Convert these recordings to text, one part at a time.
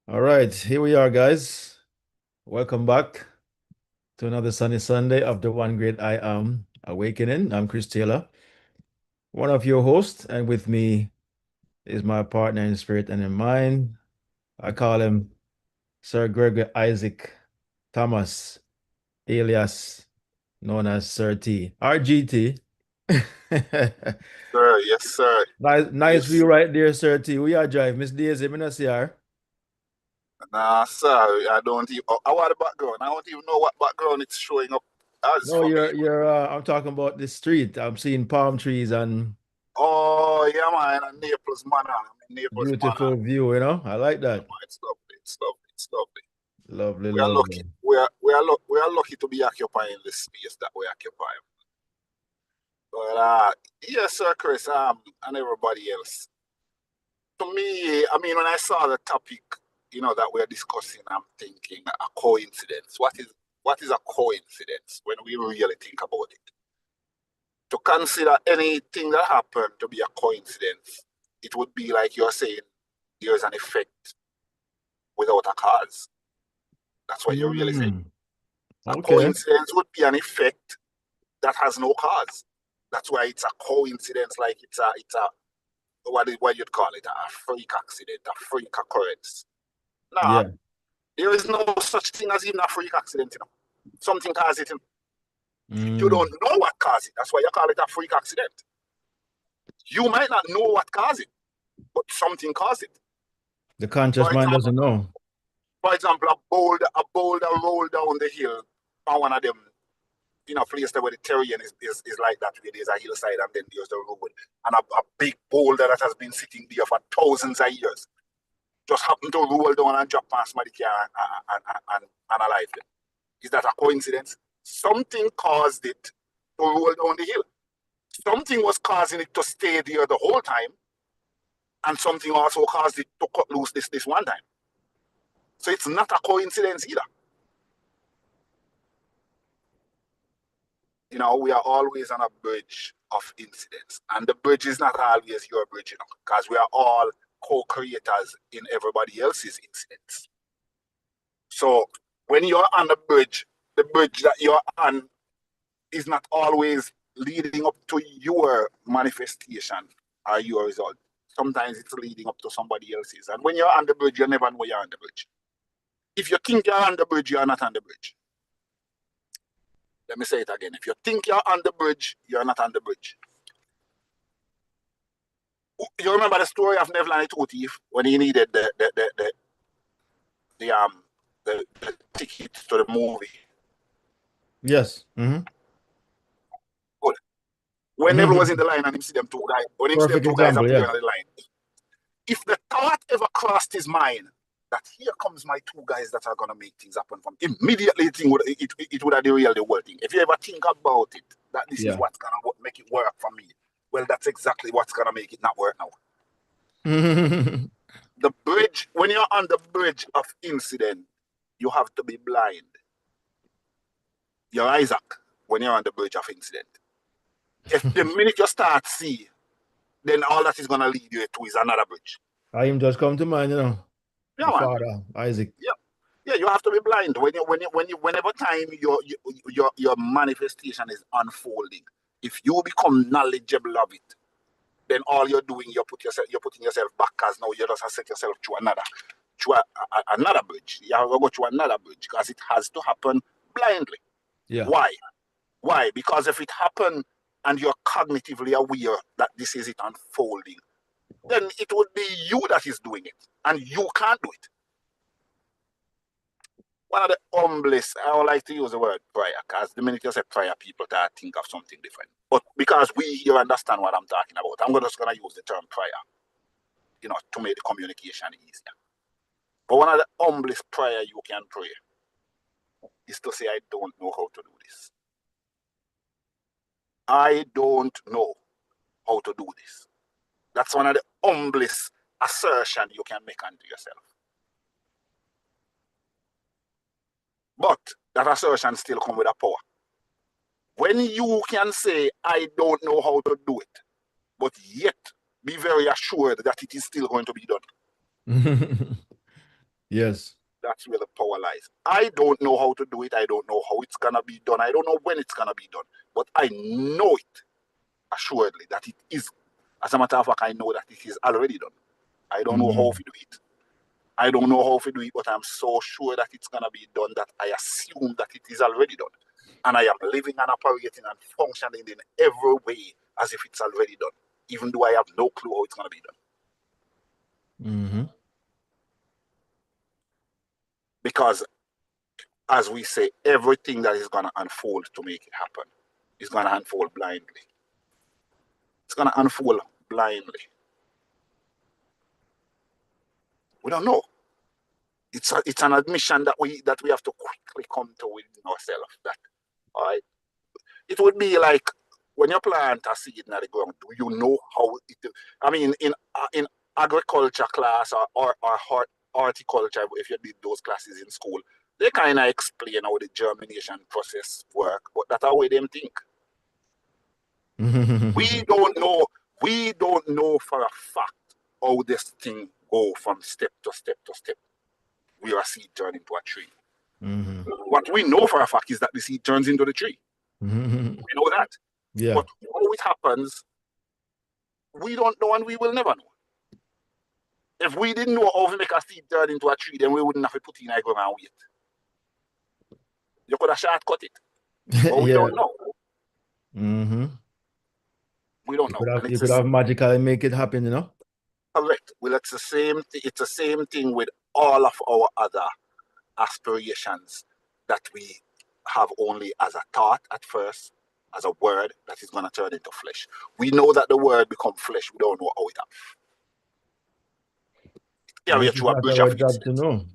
All right, here we are, guys. Welcome back to another sunny Sunday of the One Great I Am Awakening. I'm Chris Taylor, one of your hosts, and with me is my partner in spirit and in mind. I call him Sir Gregory Isaac Thomas, alias known as Sir T. RGT. Sir, yes, sir. Nice view Yes. right there, Sir T. We are drive. Miss Daisy, me not see her. Nah, sir, I don't even. I want the background. I don't even know what background it's showing up as No, for me. I'm talking about the street. I'm seeing palm trees and Oh, yeah, man. Naples, man. I'm in Naples, man. beautiful view, I like Yeah, that. man. It's lovely. It's lovely. It's lovely. Lovely, We are lucky. lovely. We are lucky to be occupying this space that we occupy. But yes, sir, Chris, and everybody else. To me, I mean, when I saw the topic, that we're discussing, I'm thinking a coincidence. What is a coincidence when we really think about it? To consider anything that happened to be a coincidence, it would be like you're saying there's an effect without a cause. That's what you're really saying. Mm, A okay. coincidence would be an effect that has no cause. That's why it's a coincidence, like it's a what you'd call it, a freak accident, a freak occurrence. Nah, Yeah. there is no such thing as even a freak accident. Something caused it. You Mm, don't know what caused it. That's why you call it a freak accident. You might not know what caused it, but something caused it. the conscious For mind example, doesn't know. a boulder rolled down the hill on one of them, place there where the terrain is like that, where there's a hillside and then there's the road. And a big boulder that has been sitting there for thousands of years just happened to roll down and drop past somebody car and alive them. Is that a coincidence? Something caused it to roll down the hill. Something was causing it to stay there the whole time, and something also caused it to cut loose this one time. So it's not a coincidence either. We are always on a bridge of incidents, and the bridge is not always your bridge, because we are all co-creators in everybody else's incidents. So when you're on the bridge that you're on is not always leading up to your manifestation or your result. Sometimes it's leading up to somebody else's. And when you're on the bridge, you never know you're on the bridge. If you think you're on the bridge, you're not on the bridge. Let me say it again. If you think you're on the bridge, you're not on the bridge. You remember the story of Neville and the Two Thief when he needed the um the ticket to the movie? Yes. Mm-hmm. Good. When Neville was in the line and him see them two guys, when him see them Perfect two guys example, appear yeah. on the line, if the thought ever crossed his mind that here comes my two guys that are gonna make things happen for me, immediately it would have derailed the whole thing. If you ever think about it, that this is Yeah. what's gonna make it work for me, well, that's exactly what's gonna make it not work now. The bridge, when you're on the bridge of incident, you have to be blind. You're Isaac when you're on the bridge of incident. If the minute you start see, then all that is gonna lead you to is another bridge. I him just come to mind, Yeah, the man. father, Isaac. Yeah. Yeah, you have to be blind whenever time your manifestation is unfolding. If you become knowledgeable of it, then all you're doing, you're putting yourself back, as now you just set yourself through another bridge. You have to go through another bridge because it has to happen blindly. Yeah. Why? Why? Because if it happened and you're cognitively aware that this is it unfolding, then it would be you that is doing it, and you can't do it. One of the humblest, I would like to use the word prayer, because the minute you say prayer, people think of something different. But because we here understand what I'm talking about, I'm just going to use the term prayer, to make the communication easier. But one of the humblest prayer you can pray is to say, I don't know how to do this. I don't know how to do this. That's one of the humblest assertion you can make unto yourself. But that assertion still comes with a power. When you can say, I don't know how to do it, but yet be very assured that it is still going to be done. Yes. That's where the power lies. I don't know how to do it. I don't know how it's gonna be done. I don't know when it's gonna be done. But I know it assuredly that it is. As a matter of fact, I know that it is already done. I don't know how Hmm. to do it. I don't know how to do it, but I'm so sure that it's gonna be done that I assume that it is already done. And I am living and operating and functioning in every way as if it's already done, even though I have no clue how it's gonna be done. Hmm. Because as we say, everything that is gonna unfold to make it happen is gonna unfold blindly. It's gonna unfold blindly. We don't know. It's an admission that we have to quickly come to within ourselves. That all right. It would be like when you plant a seed in the ground. Do you know how it? I mean, in agriculture class or horticulture, if you did those classes in school, they kind of explain how the germination process work, but that's how we them think. We don't know. We don't know for a fact how this thing go from step to step to step. Where a seed turn into a tree. Hmm. What we know for a fact is that the seed turns into the tree. Hmm. We know that. Yeah. But how it happens, we don't know and we will never know. If we didn't know how to make a seed turn into a tree, then we wouldn't have to put in a ground and wait. You could have shortcut it, but we Yeah. don't know. Hmm. We don't know. And You it's could have magically make it happen, you know? correct. Well, it's the same. It's the same thing with all of our other aspirations that we have only as a thought at first, as a word that is going to turn into flesh. We know that the word become flesh. We don't know how it happens. And Carry you it is through a not bridge of our job to incidents. know.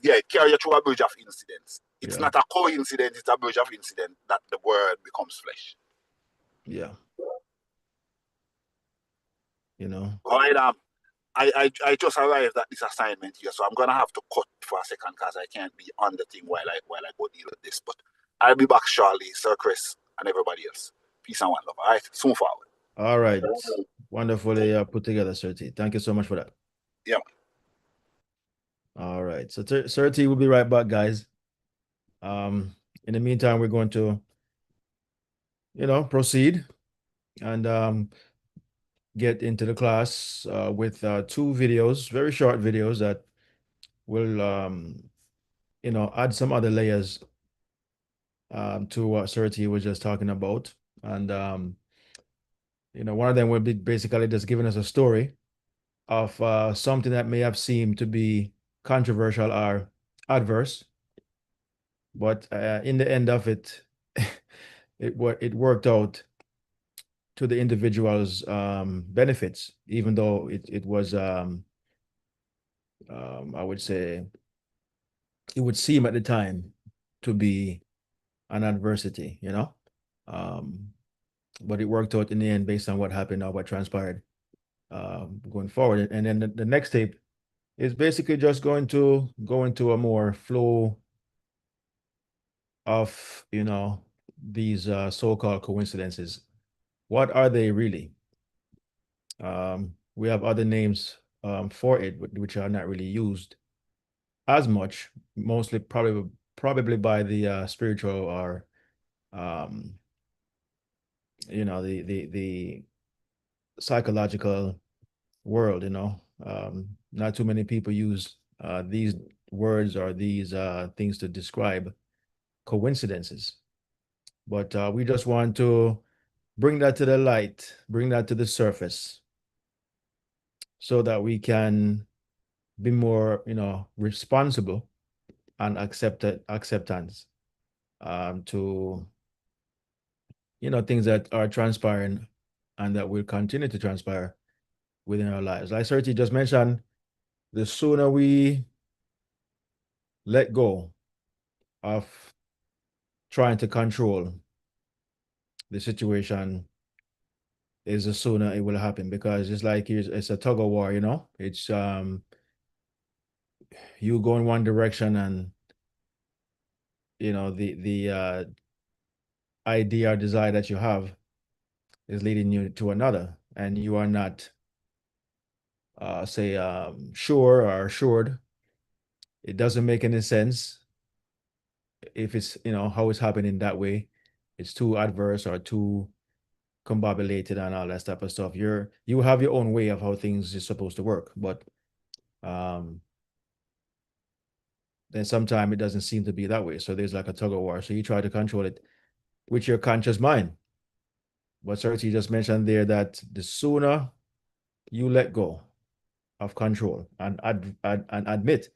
Yeah, carry you through a bridge of incidents. It's Yeah. not a coincidence, it's a bridge of incident that the word becomes flesh. Yeah. You know? All right, I just arrived at this assignment here, so I'm gonna have to cut for a second because I can't be on the thing while I go deal with this. But I'll be back shortly, Sir Chris and everybody else. Peace and one love. All right, soon forward. All right. Wonderfully put together, Sir T. Thank you so much for that. Yeah. All right. So, Sir T will be right back, guys. Um, in the meantime, we're going to, proceed and get into the class with two videos, very short videos that will, add some other layers to what Sir T was just talking about. And, one of them will be basically just giving us a story of something that may have seemed to be controversial or adverse, but in the end of it, it worked out to the individual's benefits, even though it was, I would say, it would seem at the time to be an adversity, um, but it worked out in the end based on what happened or what transpired going forward. And then the next tape is basically just going to go into a more flow of, these so-called coincidences. What are they really? We have other names for it, which are not really used as much, mostly probably by the spiritual or um, the psychological world. Not too many people use these words or these things to describe coincidences, but we just want to bring that to the light, bring that to the surface, so that we can be more, responsible and acceptance to, things that are transpiring and that will continue to transpire within our lives. Like Serti just mentioned, the sooner we let go of trying to control the situation is the sooner it will happen, because it's like it's a tug of war, it's you go in one direction, and the idea or desire that you have is leading you to another, and you are not say sure or assured it doesn't make any sense if it's, how it's happening that way. It's too adverse or too combobulated and all that type of stuff. You have your own way of how things is supposed to work, but then sometimes it doesn't seem to be that way. So there's like a tug of war. So you try to control it with your conscious mind. But certainly you just mentioned there that the sooner you let go of control and admit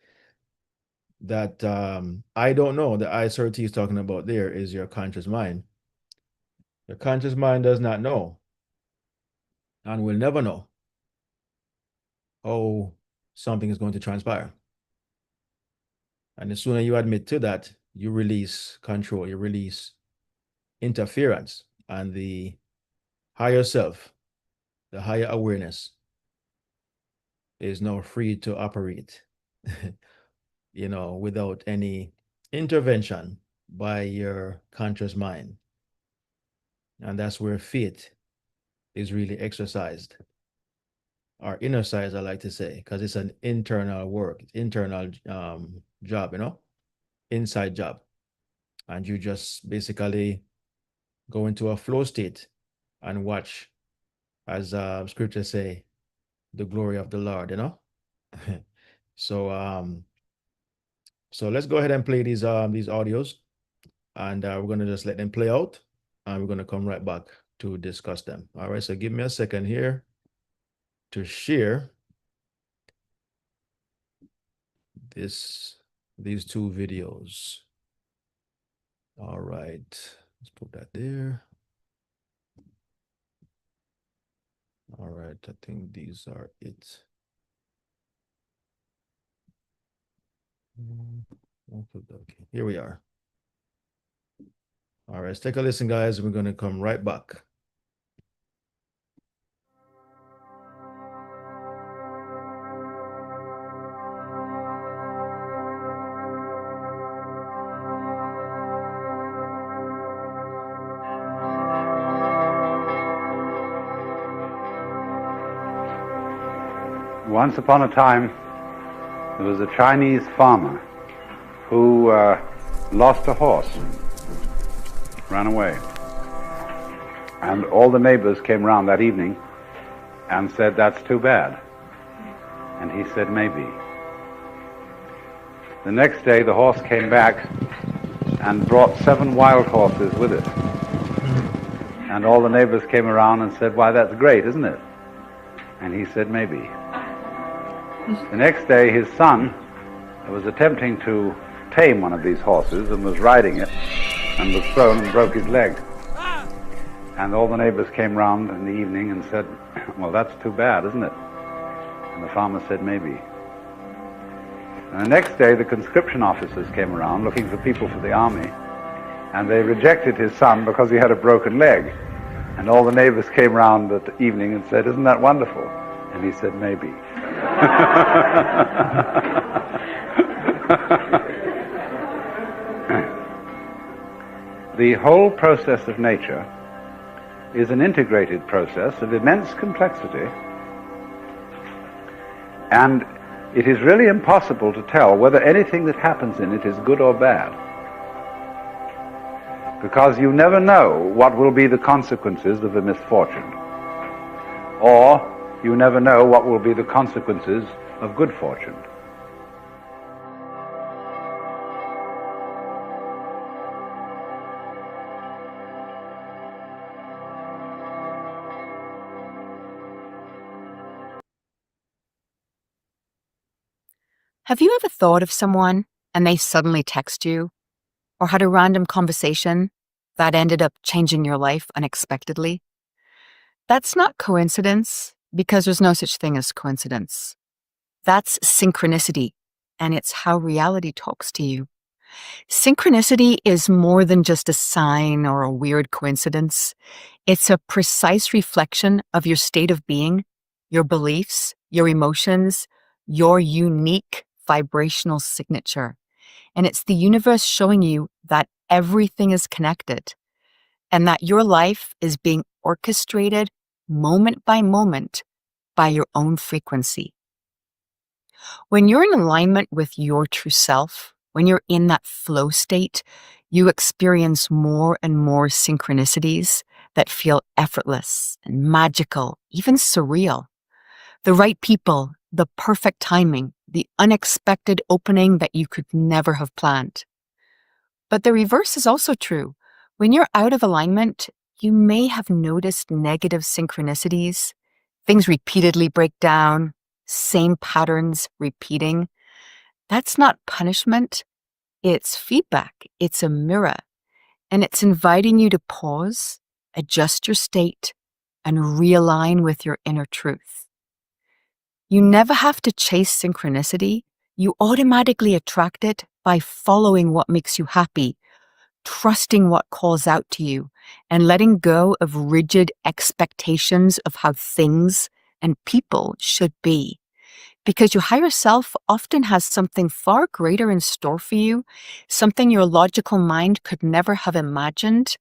that I don't know, the I certainty is talking about there is your conscious mind. Your conscious mind does not know and will never know how something is going to transpire. And the sooner you admit to that, you release control, you release interference, and the higher self, the higher awareness is now free to operate, without any intervention by your conscious mind. And that's where faith is really exercised, or inner side, I like to say, because it's an internal work, internal job, inside job. And you just basically go into a flow state and watch, as scriptures say, the glory of the Lord. So so let's go ahead and play these audios, and we're gonna just let them play out, and we're gonna come right back to discuss them. All right, so give me a second here to share these two videos. All right, let's put that there. All right, I think these are it. Okay, here we are. All right, let's take a listen, guys. We're going to come right back. Once upon a time, there was a Chinese farmer who lost a horse, ran away. And all the neighbors came round that evening and said, "That's too bad." And he said, "Maybe." The next day, the horse came back and brought 7 wild horses with it. And all the neighbors came around and said, "Why, that's great, isn't it?" And he said, "Maybe." The next day, his son was attempting to tame one of these horses and was riding it and was thrown and broke his leg. And all the neighbors came round in the evening and said, "Well, that's too bad, isn't it?" And the farmer said, "Maybe." And the next day, the conscription officers came around looking for people for the army, and they rejected his son because he had a broken leg. And all the neighbors came round at the evening and said, "Isn't that wonderful?" And he said, "Maybe." The whole process of nature is an integrated process of immense complexity, and it is really impossible to tell whether anything that happens in it is good or bad, because you never know what will be the consequences of a misfortune, or you never know what will be the consequences of good fortune. Have you ever thought of someone and they suddenly text you, or had a random conversation that ended up changing your life unexpectedly? That's not coincidence, because there's no such thing as coincidence. That's synchronicity, and it's how reality talks to you. Synchronicity is more than just a sign or a weird coincidence. It's a precise reflection of your state of being, your beliefs, your emotions, your unique vibrational signature. And it's the universe showing you that everything is connected and that your life is being orchestrated moment by moment by your own frequency. When you're in alignment with your true self, when you're in that flow state, you experience more and more synchronicities that feel effortless and magical, even surreal. The right people, the perfect timing, the unexpected opening that you could never have planned. But the reverse is also true. When you're out of alignment, you may have noticed negative synchronicities. Things repeatedly break down, same patterns repeating. That's not punishment, it's feedback, it's a mirror, and it's inviting you to pause, adjust your state, and realign with your inner truth. You never have to chase synchronicity. You automatically attract it by following what makes you happy, trusting what calls out to you, and letting go of rigid expectations of how things and people should be. Because your higher self often has something far greater in store for you, something your logical mind could never have imagined.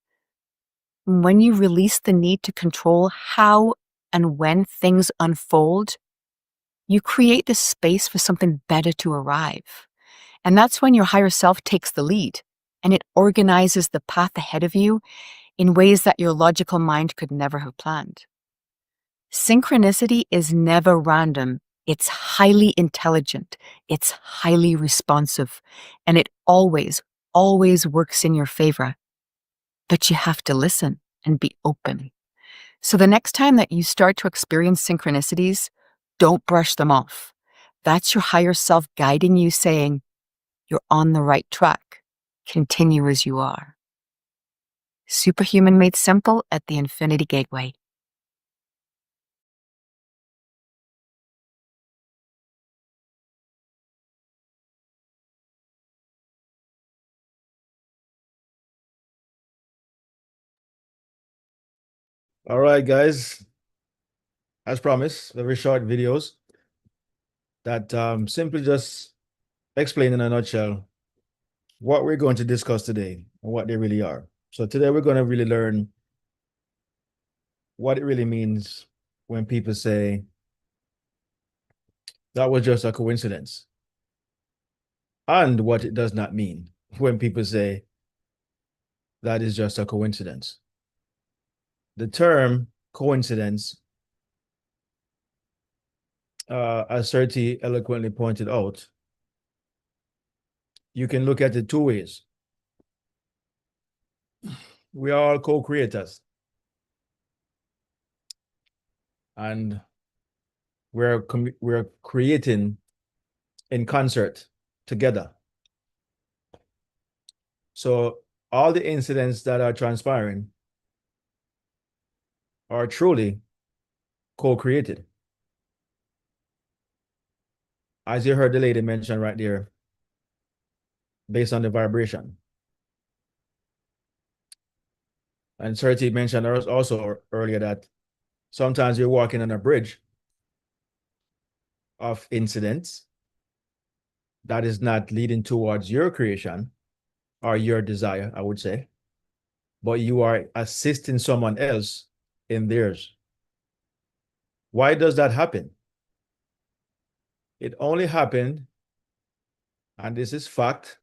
When you release the need to control how and when things unfold, you create the space for something better to arrive. And that's when your higher self takes the lead and it organizes the path ahead of you in ways that your logical mind could never have planned. Synchronicity is never random. It's highly intelligent. It's highly responsive. And it always, always works in your favor. But you have to listen and be open. So the next time that you start to experience synchronicities, don't brush them off. That's your higher self guiding you, saying, you're on the right track. Continue as you are. Superhuman made simple at the Infinity Gateway. All right, guys. As promised, very short videos that simply just explain in a nutshell what we're going to discuss today and what they really are. So today we're going to really learn what it really means when people say that was just a coincidence, and what it does not mean when people say that is just a coincidence. The term coincidence, as Serti eloquently pointed out, you can look at it two ways. We are all co-creators, and we're creating in concert together. So all the incidents that are transpiring are truly co-created. As you heard the lady mention right there, based on the vibration. And Serti mentioned also earlier that sometimes you're walking on a bridge of incidents that is not leading towards your creation or your desire, I would say, but you are assisting someone else in theirs. Why does that happen? It only happened, and this is fact,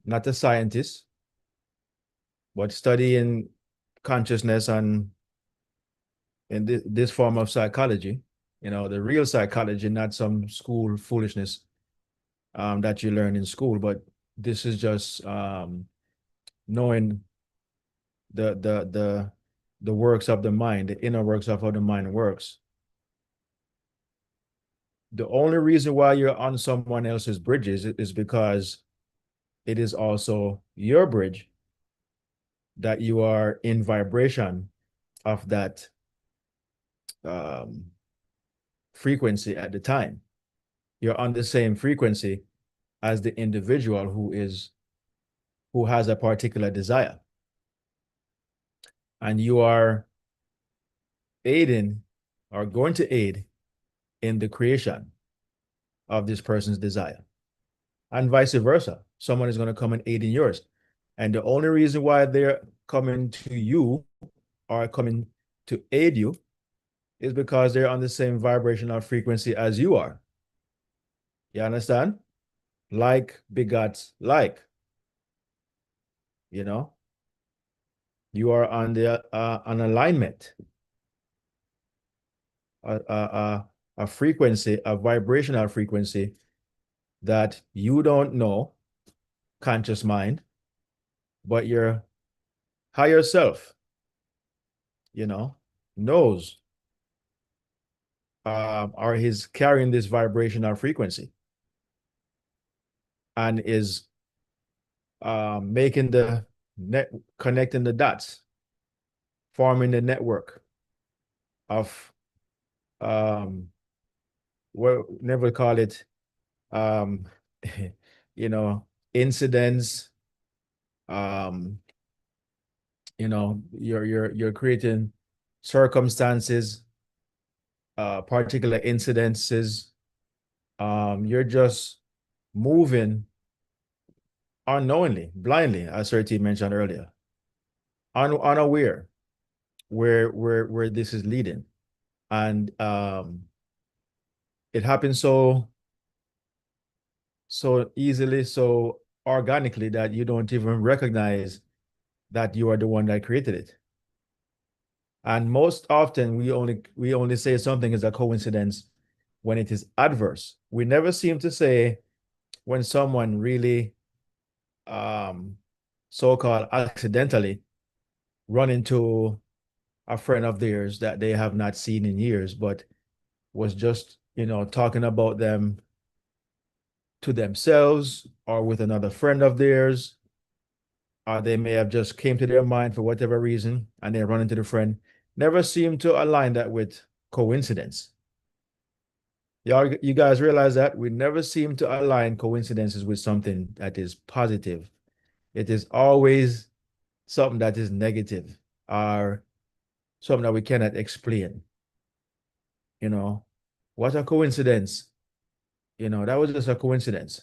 not a scientist, but studying consciousness and in this form of psychology, the real psychology, not some school foolishness that you learn in school, but this is just knowing the works of the mind, the inner works of how the mind works. The only reason why you're on someone else's bridges is because it is also your bridge, that you are in vibration of that frequency at the time. You're on the same frequency as the individual who has a particular desire. And you are aiding or going to aid in the creation of this person's desire. And vice versa. Someone is going to come and aid in yours. And the only reason why they're coming to you or coming to aid you is because they're on the same vibrational frequency as you are. You understand? Like begots like. You know, you are on the an alignment, a frequency, a vibrational frequency that you don't know, conscious mind, but your higher self, knows, or he's carrying this vibrational frequency and is making the net, connecting the dots, forming the network of what never call it um you know incidents. um you're creating circumstances, particular incidences. You're just moving unknowingly, blindly, as Sir T mentioned earlier, unaware where this is leading. And it happens so easily, so organically, that you don't even recognize that you are the one that created it. And most often we only say something is a coincidence when it is adverse. We never seem to say when someone really so-called accidentally run into a friend of theirs that they have not seen in years, but was just, talking about them to themselves or with another friend of theirs, or they may have just came to their mind for whatever reason and they run into the friend. Never seem to align that with coincidence. You guys realize that we never seem to align coincidences with something that is positive. It is always something that is negative or something that we cannot explain. What a coincidence. That was just a coincidence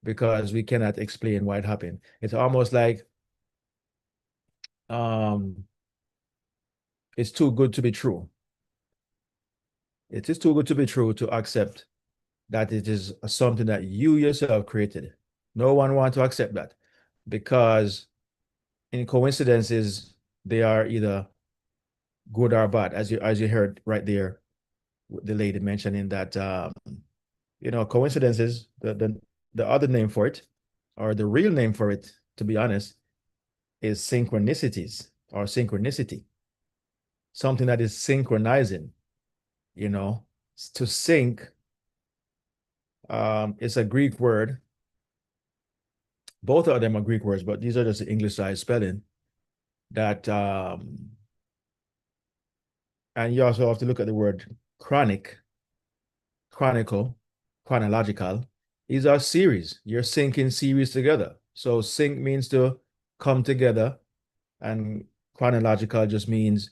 because we cannot explain why it happened. It's almost like it's too good to be true. It is too good to be true to accept that it is something that you yourself created. No one wants to accept that because in coincidences, they are either good or bad, as you heard right there, the lady mentioning that coincidences, the other name for it, or the real name for it, to be honest, is synchronicities or synchronicity. Something that is synchronizing, to sync. It's a Greek word. Both of them are Greek words, but these are just the English-sized spelling. That and you also have to look at the word chronic, chronicle, chronological. These are series. You're syncing series together. So sync means to come together, and chronological just means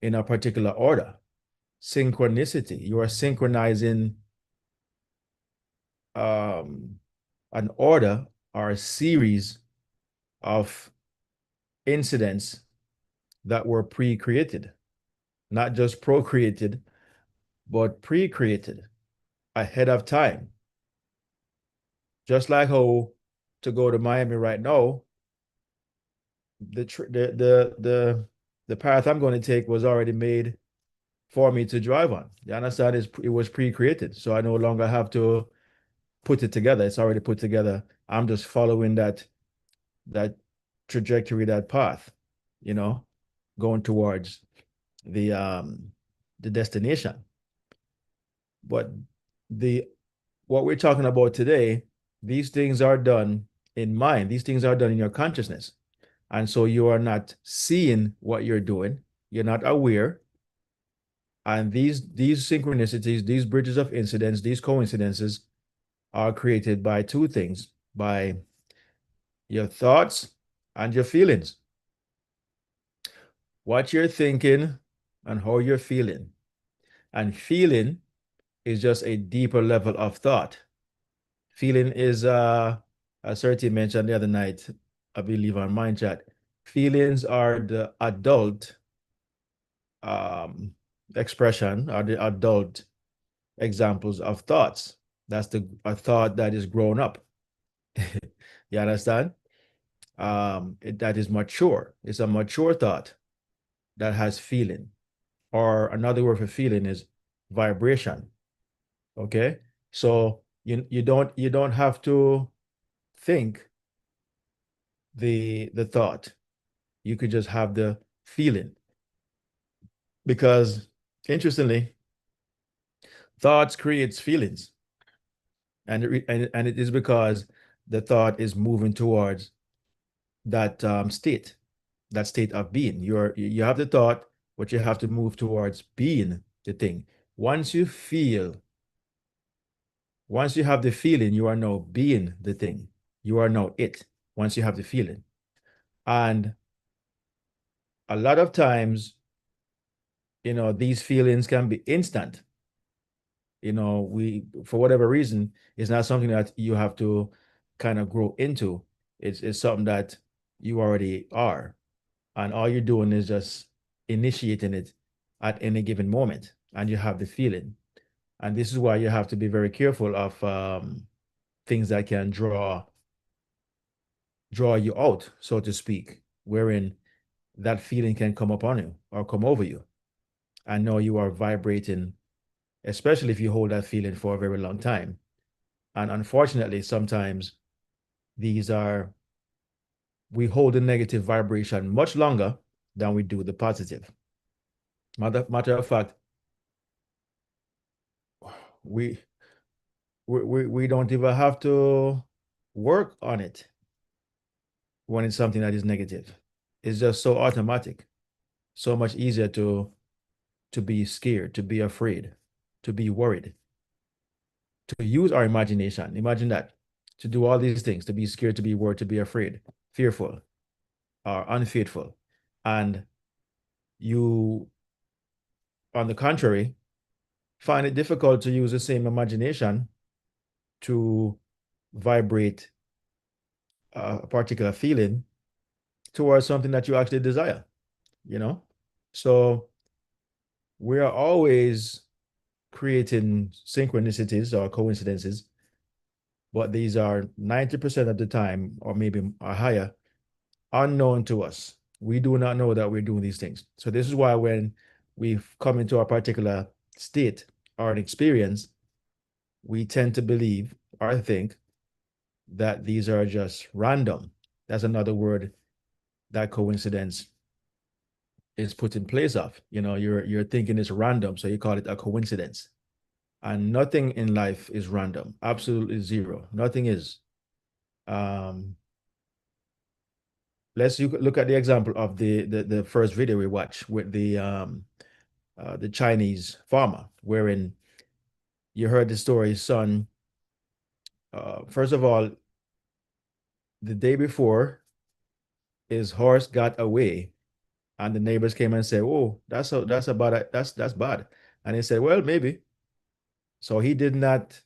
in a particular order. Synchronicity. You are synchronizing an order or a series of incidents that were pre-created, not just procreated, but pre-created ahead of time. Just like how to go to Miami right now, the path I'm going to take was already made for me to drive on. You understand? It was pre-created, so I no longer have to put it together. It's already put together. I'm just following that trajectory, that path, going towards the destination. But the what we're talking about today, these things are done in mind. These things are done in your consciousness. And so you are not seeing what you're doing. You're not aware. And these synchronicities, these bridges of incidents, these coincidences are created by two things: by your thoughts and your feelings. What you're thinking and how you're feeling. And feeling is just a deeper level of thought. Feeling is, as Serti mentioned the other night, I believe on Mind Chat, feelings are the adult expression or the adult examples of thoughts. That's a thought that is grown up. You understand? That is mature. It's a mature thought that has feeling. Or another word for feeling is vibration. Okay? So you don't have to think the thought. You could just have the feeling. Because interestingly, thoughts creates feelings. And it is because the thought is moving towards that that state of being. You have the thought, but you have to move towards being the thing. Once you feel, once you have the feeling, you are now being the thing. You are now it. Once you have the feeling, and a lot of times, these feelings can be instant. We, for whatever reason, it's not something that you have to kind of grow into. It's something that you already are. And all you're doing is just initiating it at any given moment. And you have the feeling. And this is why you have to be very careful of things that can draw you out, so to speak, wherein that feeling can come upon you or come over you. And know you are vibrating, especially if you hold that feeling for a very long time. And unfortunately, sometimes these are, we hold the negative vibration much longer than we do the positive. Matter of fact, we we don't even have to work on it when it's something that is negative. It's just so automatic, so much easier to be scared, to be afraid, to be worried, to use our imagination. Imagine that, to do all these things, to be scared, to be worried, to be afraid, fearful, or unfaithful. And you, on the contrary, find it difficult to use the same imagination to vibrate a particular feeling towards something that you actually desire, you know? So we are always creating synchronicities or coincidences, but these are 90% of the time, or maybe higher, unknown to us. We do not know that we're doing these things. So this is why when we've come into a particular state or an experience, we tend to believe or think that these are just random. That's another word that coincidence is put in place of. You're thinking it's random, so you call it a coincidence. And nothing in life is random. Absolutely zero. Nothing is. Let's look at the example of the first video we watched with the Chinese farmer, wherein you heard the story. Son, first of all, the day before, his horse got away, and the neighbors came and said, "Oh, that's bad." And he said, "Well, maybe." So he did not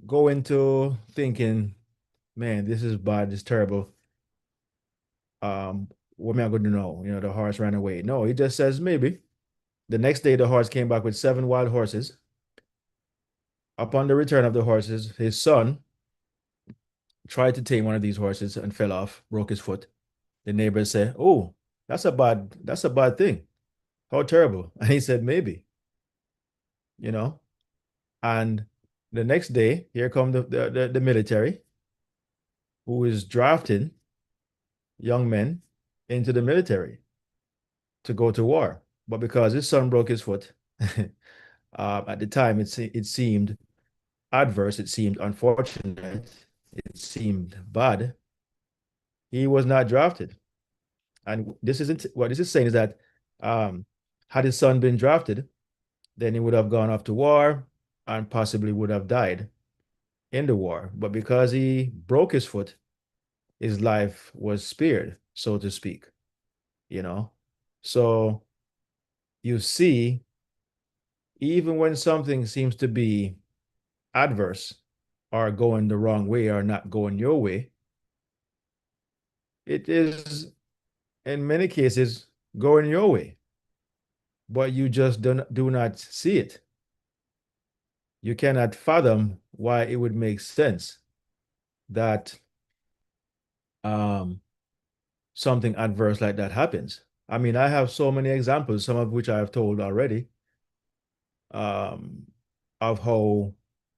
go into thinking, "Man, this is bad, this is terrible. What am I going to know? The horse ran away." No, he just says maybe. The next day, the horse came back with 7 wild horses. Upon the return of the horses, his son tried to tame one of these horses and fell off, broke his foot. The neighbors say, "Oh, that's a bad thing. How terrible." And he said, "Maybe, you know." And the next day, here come the military, who is drafting young men into the military to go to war. But because his son broke his foot, at the time it seemed adverse, it seemed unfortunate, it seemed bad. He was not drafted. And this isn't what this is saying is that had his son been drafted, then he would have gone off to war and possibly would have died in the war. But because he broke his foot, his life was spared, so to speak, you know? So you see, even when something seems to be adverse or going the wrong way or not going your way, it is in many cases going your way. but you just do not see it. You cannot fathom why it would make sense that um, something adverse like that happens. I mean, I have so many examples, some of which I have told already, um, of how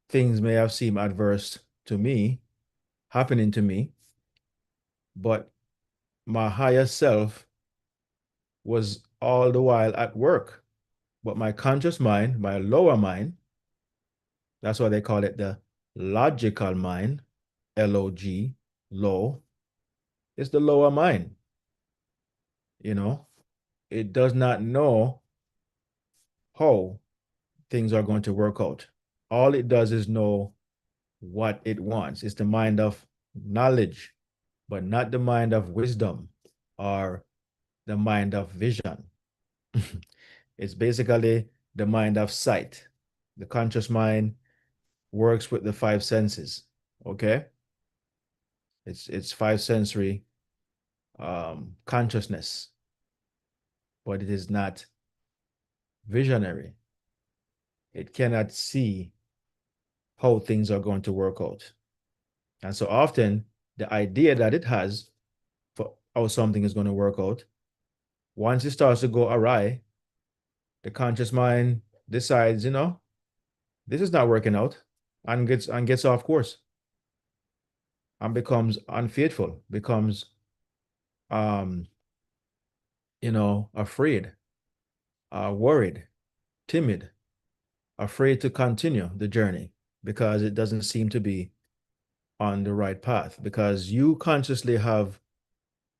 things may have seemed adverse to me, happening to me, but my higher self was all the while at work. But my conscious mind, my lower mind, that's why they call it the logical mind, LOG, low, it's the lower mind. You know, it does not know how things are going to work out. All it does is know what it wants. It's the mind of knowledge, but not the mind of wisdom or the mind of vision. It's basically the mind of sight. The conscious mind works with the five senses. Okay, it's five sensory consciousness, but it is not visionary. It cannot see how things are going to work out. And so often the idea that it has for how something is going to work out, once it starts to go awry, the conscious mind decides, this is not working out, and gets off course and becomes unfaithful, becomes um, afraid, worried, timid, afraid to continue the journey because it doesn't seem to be on the right path, because you consciously have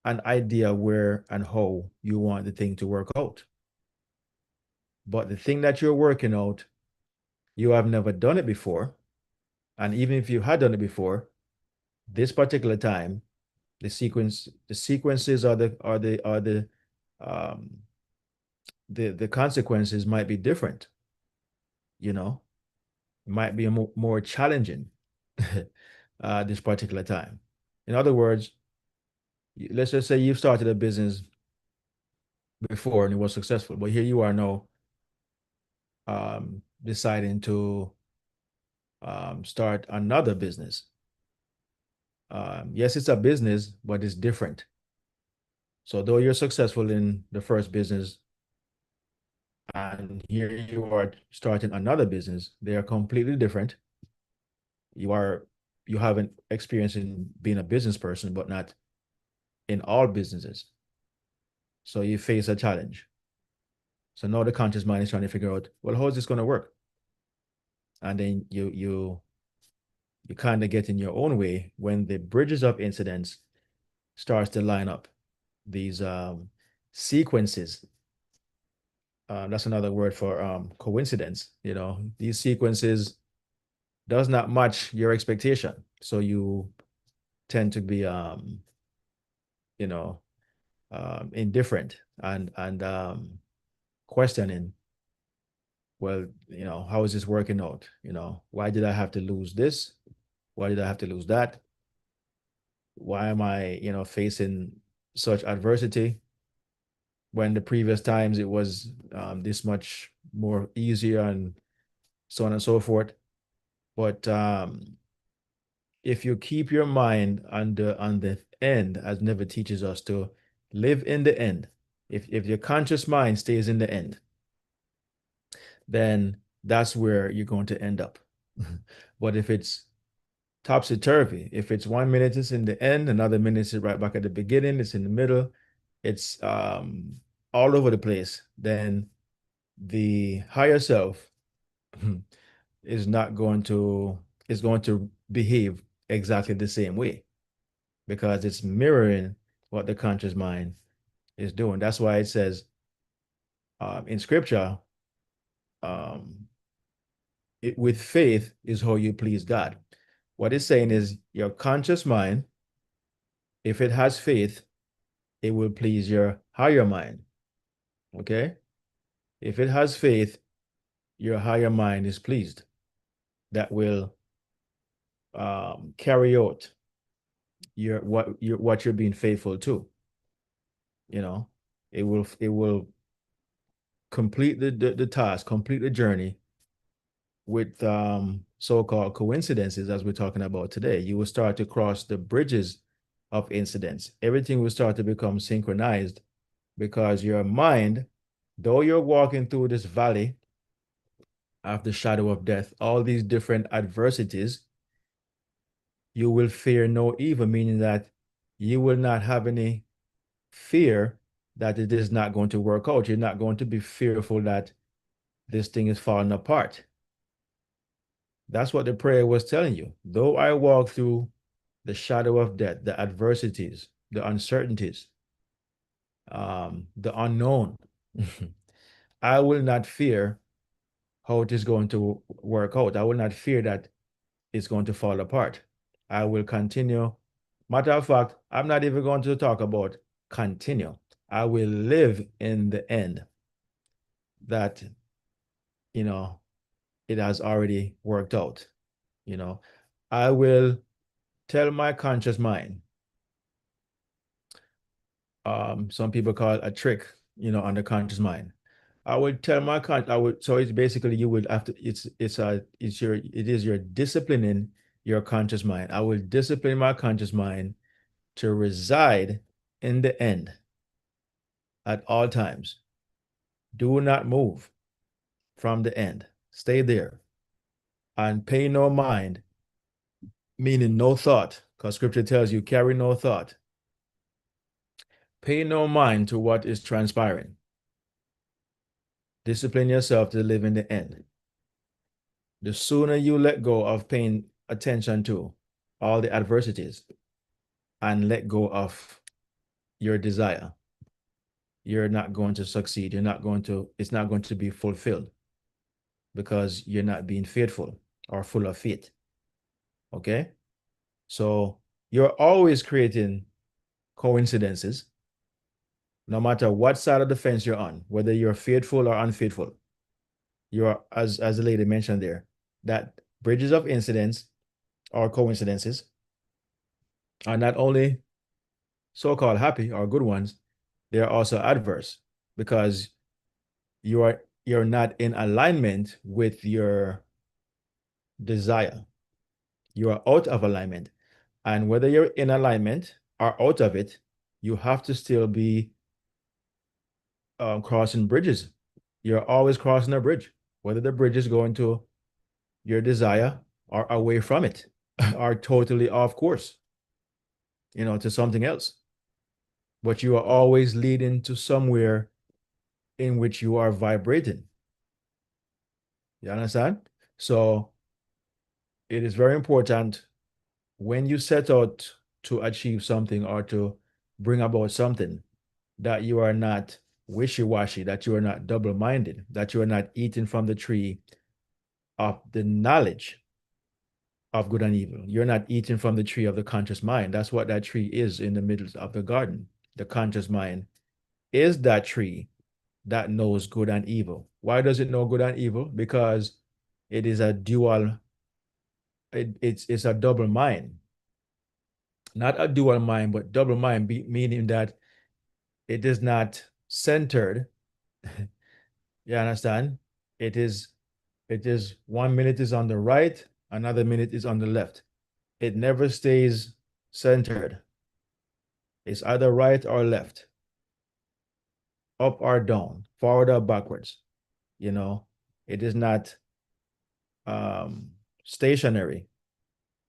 an idea where and how you want the thing to work out. But the thing that you're working out, you have never done it before. And even if you had done it before, this particular time, the sequences um the consequences might be different, you know, it might be more challenging this particular time. In other words, let's just say you've started a business before and it was successful, but here you are now deciding to start another business. Yes, it's a business, but it's different. So though you're successful in the first business and here you are starting another business, they are completely different. You haven't experience in being a business person, but not in all businesses. So you face a challenge. So now the conscious mind is trying to figure out, well, how is this going to work? And then you kind of get in your own way when the bridges of incidents starts to line up. These sequences, that's another word for coincidence. These sequences does not match your expectation, so you tend to be you know indifferent and questioning, well, how is this working out? Why did I have to lose this? Why did I have to lose that? Why am I facing such adversity when the previous times it was this much more easier, and so on and so forth. But if you keep your mind on the end, as Never teaches us to live in the end, if your conscious mind stays in the end, then that's where you're going to end up. But if it's topsy-turvy, if it's 1 minute it's in the end, another minute it's right back at the beginning, it's in the middle, it's all over the place, then the higher self is not going to is going to behave exactly the same way, because it's mirroring what the conscious mind is doing. That's why it says in scripture, um, with faith is how you please God. What it's saying is your conscious mind, if it has faith, it will please your higher mind. Okay? If it has faith, your higher mind is pleased. That will carry out what you're being faithful to. You know, it will complete the task, complete the journey with so-called coincidences, as we're talking about today. You will start to cross the bridges of incidents. Everything will start to become synchronized because your mind, though you're walking through this valley of the shadow of death, all these different adversities, you will fear no evil, meaning that you will not have any fear that it is not going to work out. You're not going to be fearful that this thing is falling apart. That's what the prayer was telling you. Though I walk through the shadow of death, the adversities, the uncertainties, the unknown, I will not fear how it is going to work out. I will not fear that it's going to fall apart. I will continue. Matter of fact, I'm not even going to talk about continue. I will live in the end that, it has already worked out. I will tell my conscious mind, some people call it a trick, on the conscious mind. I would tell my I would, so it's basically you would have to, it is your disciplining your conscious mind. I will discipline my conscious mind to reside in the end at all times. Do not move from the end. Stay there and pay no mind, meaning no thought, because scripture tells you carry no thought. Pay no mind to what is transpiring. Discipline yourself to live in the end. The sooner you let go of paying attention to all the adversities and let go of your desire, you're not going to succeed. It's not going to be fulfilled because you're not being faithful or full of faith. Okay? So you're always creating coincidences, no matter what side of the fence you're on, whether you're faithful or unfaithful. You're, as the lady mentioned there, that bridges of incidents or coincidences are not only so-called happy or good ones, they are also adverse because you're not in alignment with your desire. You are out of alignment. And whether you're in alignment or out of it, you have to still be crossing bridges. You're always crossing a bridge, whether the bridge is going to your desire or away from it, or totally off course, to something else. But you are always leading to somewhere in which you are vibrating. You understand? So it is very important when you set out to achieve something or to bring about something that you are not wishy-washy, that you are not double-minded, that you are not eating from the tree of the knowledge of good and evil. You're not eating from the tree of the conscious mind. That's what that tree is in the middle of the garden. The conscious mind is that tree that knows good and evil. Why does it know good and evil? Because it is a dual, it's a double mind. Not a dual mind, but double mind, meaning that it is not centered. You understand? It is 1 minute is on the right, another minute is on the left. It never stays centered. It's either right or left, up or down, forward or backwards. It is not stationary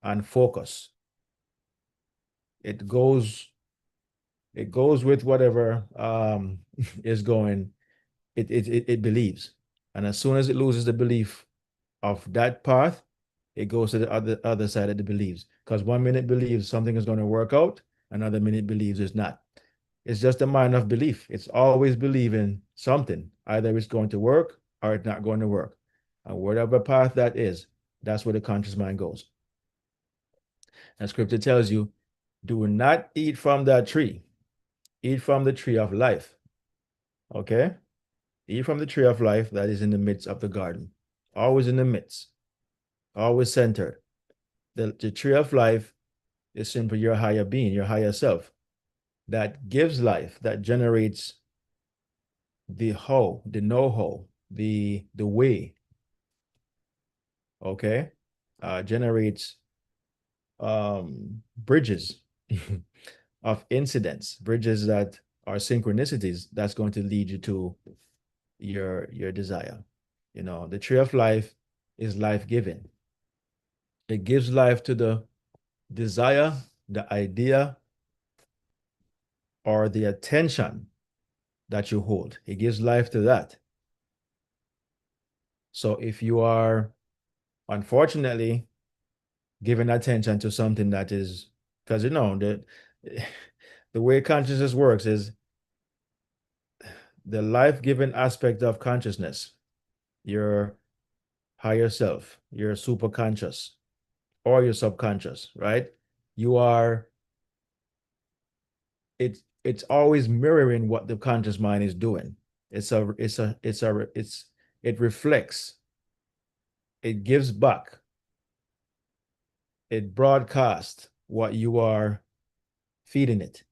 and focus. It goes with whatever is going. It believes, and as soon as it loses the belief of that path, it goes to the other side of the beliefs. Because 1 minute believes something is going to work out, another minute believes it's not. It's just a mind of belief. It's always believing something. Either it's going to work or it's not going to work. And whatever path that is, that's where the conscious mind goes. And scripture tells you, do not eat from that tree. Eat from the tree of life. Okay? Eat from the tree of life that is in the midst of the garden. Always in the midst. Always centered. The tree of life is simply your higher being, your higher self, that gives life, that generates the how, the know-how, the way, okay, generates bridges of incidents, bridges that are synchronicities that's going to lead you to your desire. You know, the tree of life is life-giving. It gives life to the desire, the idea, or the attention that you hold. It gives life to that. So if you are unfortunately giving attention to something that is, because you know the way consciousness works is the life-giving aspect of consciousness, your higher self, your super conscious or your subconscious, right? You are it's always mirroring what the conscious mind is doing. It reflects, it gives back, it broadcasts what you are feeding it.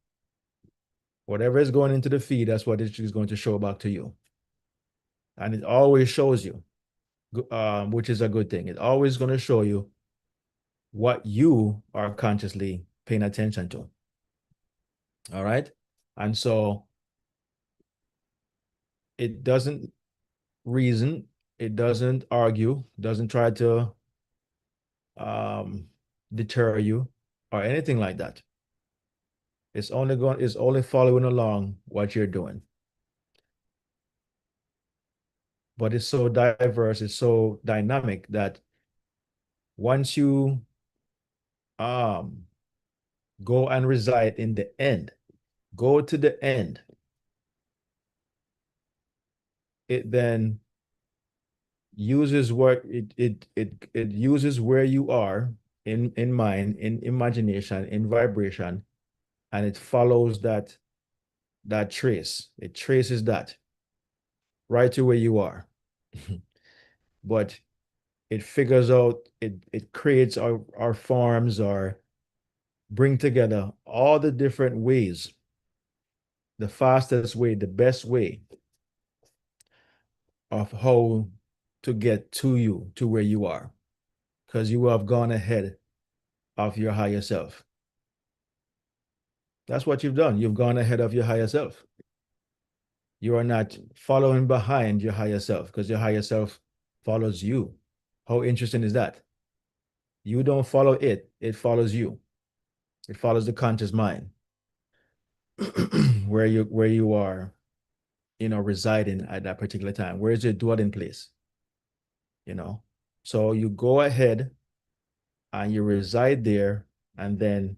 Whatever is going into the feed, that's what it is going to show back to you. And it always shows you, which is a good thing. It's always going to show you what you are consciously paying attention to. All right. And so it doesn't reason, it doesn't argue, doesn't try to um, deter you or anything like that. It's only following along what you're doing. But it's so diverse, it's so dynamic that once you um, go and reside in the end, go to the end, it then uses what it uses where you are in mind, in imagination, in vibration, and it follows that trace. It traces that right to where you are. But it figures out, it creates our forms or bring together all the different ways, the fastest way, the best way of how to get to you, to where you are, because you have gone ahead of your higher self. That's what you've done. You've gone ahead of your higher self. You are not following behind your higher self because your higher self follows you. How interesting is that? You don't follow it, it follows you. It follows the conscious mind where you are, you know, residing at that particular time. Where is your dwelling place? You know. So you go ahead and you reside there, and then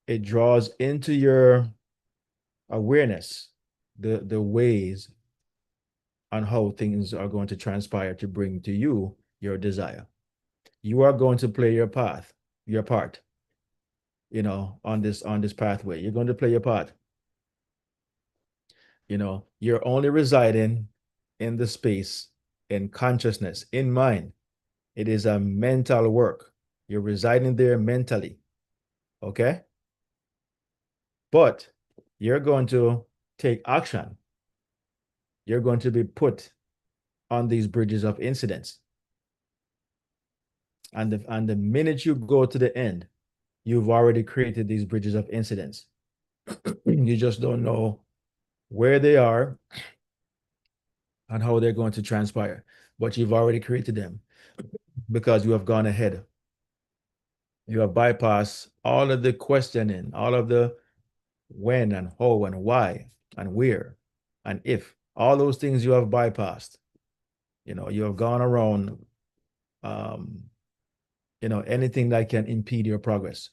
it draws into your awareness the ways on how things are going to transpire to bring to you your desire. You are going to play your path, your part, you know, on this pathway. You're going to play your part. You know, you're only residing in the space, in consciousness, in mind. It is a mental work. You're residing there mentally. Okay? But you're going to take action. You're going to be put on these bridges of incidents. And the minute you go to the end, you've already created these bridges of incidents. You just don't know where they are and how they're going to transpire, but you've already created them because you have gone ahead. You have bypassed all of the questioning, all of the when and how and why and where and if. All those things you have bypassed. You know, you have gone around, um, you know, anything that can impede your progress.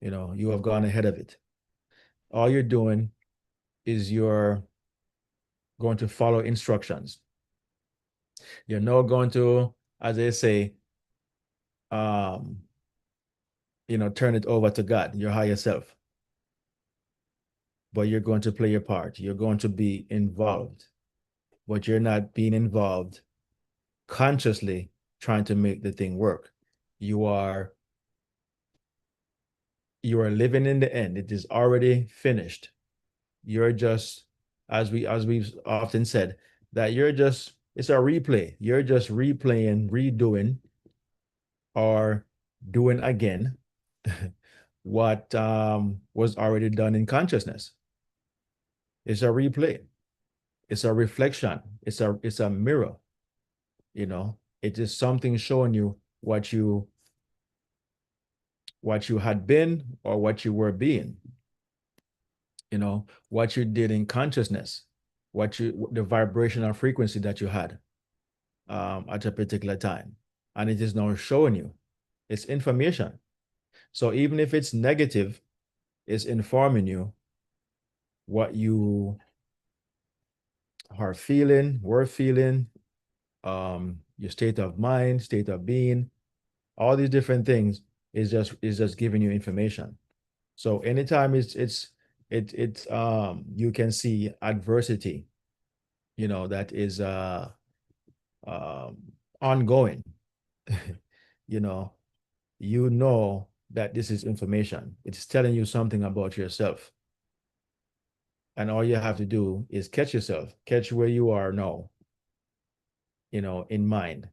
You know, you have gone ahead of it. All you're doing is you're going to follow instructions. You're not going to, as they say, um, you know, turn it over to God, your higher self. But you're going to play your part. You're going to be involved, but you're not being involved consciously trying to make the thing work. You are living in the end. It is already finished. You're just as we've often said, that it's a replay. You're just replaying, redoing, or doing again what was already done in consciousness. It's a replay. It's a reflection. It's a mirror. It is something showing you what you had been or what you were being. What you did in consciousness, the vibrational frequency that you had at a particular time, and it is now showing you. It's information. So even if it's negative, it's informing you what you are feeling, were feeling, your state of mind, state of being, all these different things is just giving you information. So anytime you can see adversity, that is um, ongoing, you know, that this is information. It's telling you something about yourself. And all you have to do is catch yourself, catch where you are now, in mind,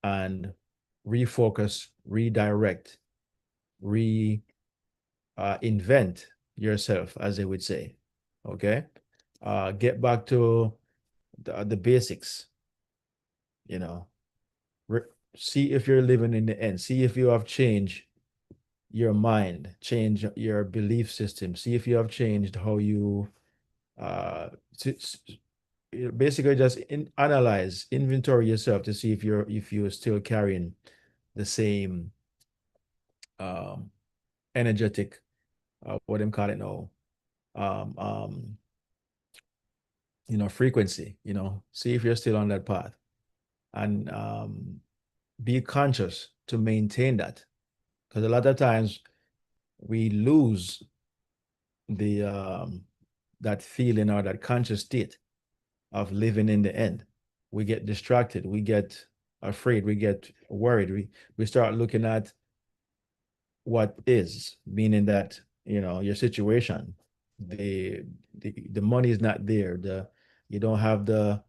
and refocus, redirect, re invent yourself, as they would say. Okay. Get back to the basics, you know, see if you're living in the end, see if you have changed your mind, change your belief system, see if you have changed how you basically just analyze, inventory yourself to see if you're still carrying the same um energetic, what I'm calling now, um um frequency, see if you're still on that path, and be conscious to maintain that, because a lot of times we lose the that feeling or that conscious state of living in the end. We get distracted, we get afraid, we get worried, we start looking at what is, meaning that your situation, the money is not there, you don't have the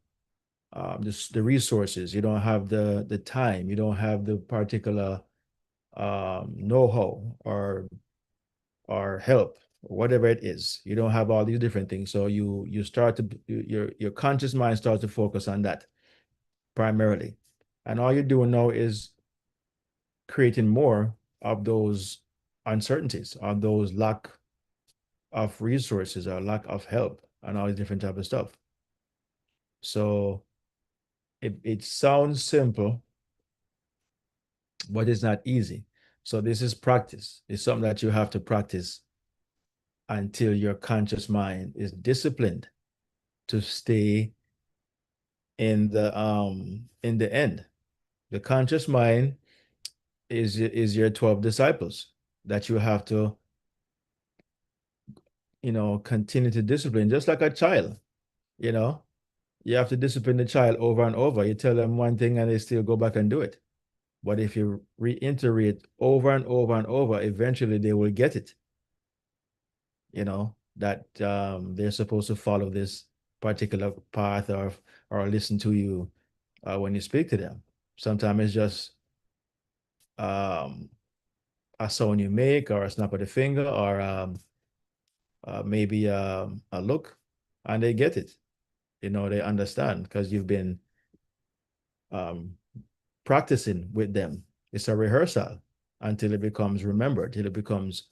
resources, you don't have the time, you don't have the particular know-how or help, whatever it is. You don't have all these different things. So you start to your conscious mind starts to focus on that primarily. And all you're doing now is creating more of those uncertainties, of those lack of resources or lack of help and all these different type of stuff. So it sounds simple, but it's not easy. So this is practice. It's something that you have to practice until your conscious mind is disciplined to stay in the end. The conscious mind is your 12 disciples that you have to continue to discipline, just like a child. you know you have to discipline the child over and over. You tell them one thing and they still go back and do it. But if you reiterate over and over and over, eventually they will get it, that they're supposed to follow this particular path, or listen to you when you speak to them. Sometimes it's just um, a sound you make, or a snap of the finger, or maybe a look, and they get it. They understand because you've been um, practicing with them. It's a rehearsal until it becomes remembered, till it becomes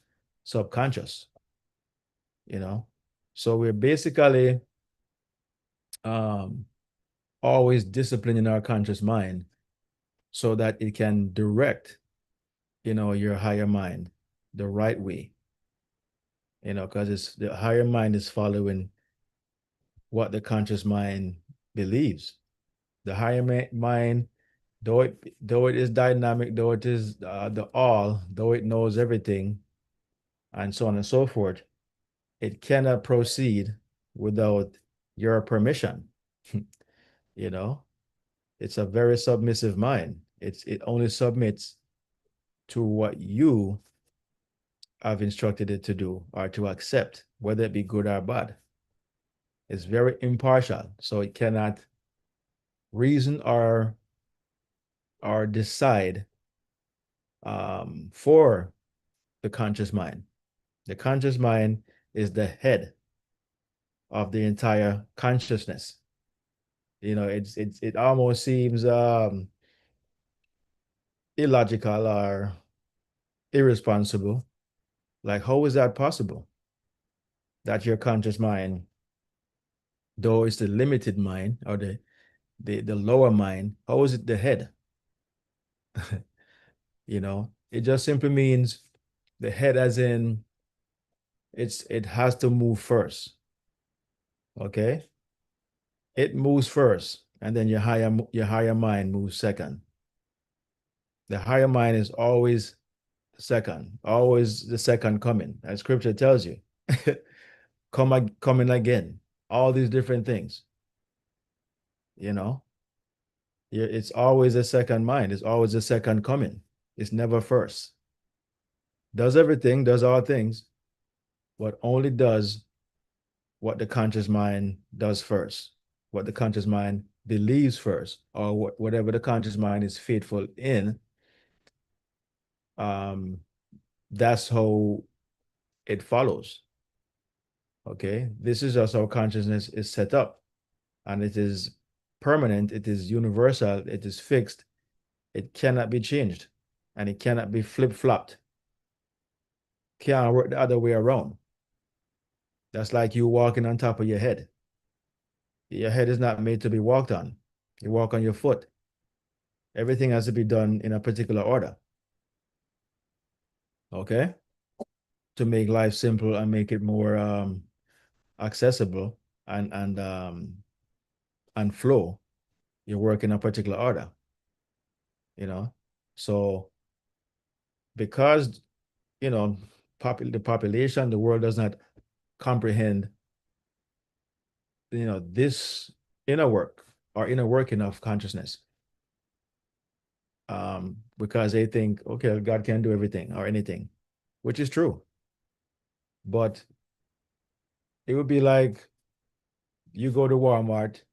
subconscious. So we're basically um, always disciplining our conscious mind so that it can direct, your higher mind the right way, because it's the higher mind is following what the conscious mind believes. The higher mind, though it is dynamic, though it is the all, though it knows everything, and so on and so forth, it cannot proceed without your permission. you know it's a very submissive mind. It only submits to what you have instructed it to do or to accept, whether it be good or bad. It's very impartial, so it cannot reason or decide for the conscious mind. The conscious mind is the head of the entire consciousness. It almost seems illogical or irresponsible. Like, how is that possible? That your conscious mind, though it's the limited mind or the lower mind, how is it the head? It just simply means the head, as in it has to move first. Okay, it moves first, and then your higher mind moves second. The higher mind is always second, always the second coming, as scripture tells you. Coming again, all these different things. It's always a second mind, it's always a second coming. It's never first. Does everything, does all things, but only does what the conscious mind does first, what the conscious mind believes first, or whatever the conscious mind is faithful in. That's how it follows. Okay, this is just how consciousness is set up, and it is permanent, it is universal, it is fixed, it cannot be changed, and it cannot be flip-flopped. Can't work the other way around. That's like you walking on top of your head. Your head is not made to be walked on. You walk on your foot. Everything has to be done in a particular order. Okay? To make life simple and make it more accessible and flow, you work in a particular order. So because the population, the world does not comprehend this inner work or inner working of consciousness, because they think, okay, God can do everything or anything, which is true, but it would be like you go to Walmart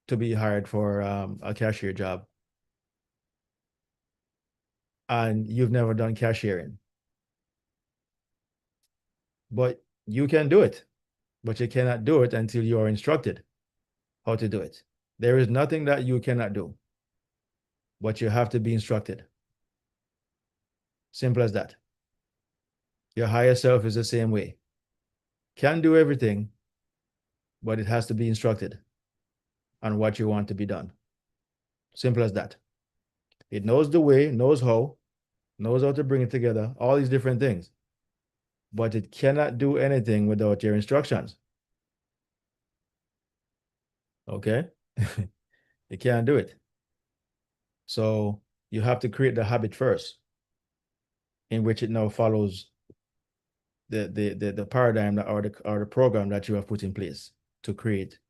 to be hired for a cashier job, and you've never done cashiering, but you can do it, but you cannot do it until you are instructed how to do it. There is nothing that you cannot do, but you have to be instructed. Simple as that. Your higher self is the same way. Can do everything, but it has to be instructed on what you want to be done. Simple as that. It knows the way, knows how to bring it together, all these different things, but it cannot do anything without your instructions. Okay? It can't do it. So you have to create the habit first, in which it now follows the paradigm or the program that you have put in place to create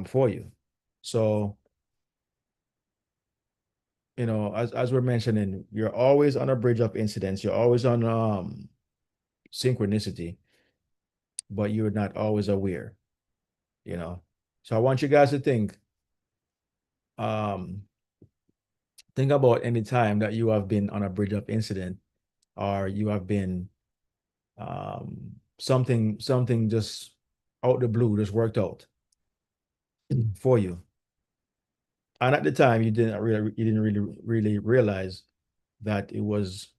for you. So, as we're mentioning, you're always on a bridge of incidents. You're always on synchronicity, but you're not always aware. So I want you guys to um, think about any time that you have been on a bridge of incident, or you have been something just out the blue just worked out for you. And at the time, you didn't really realize that it was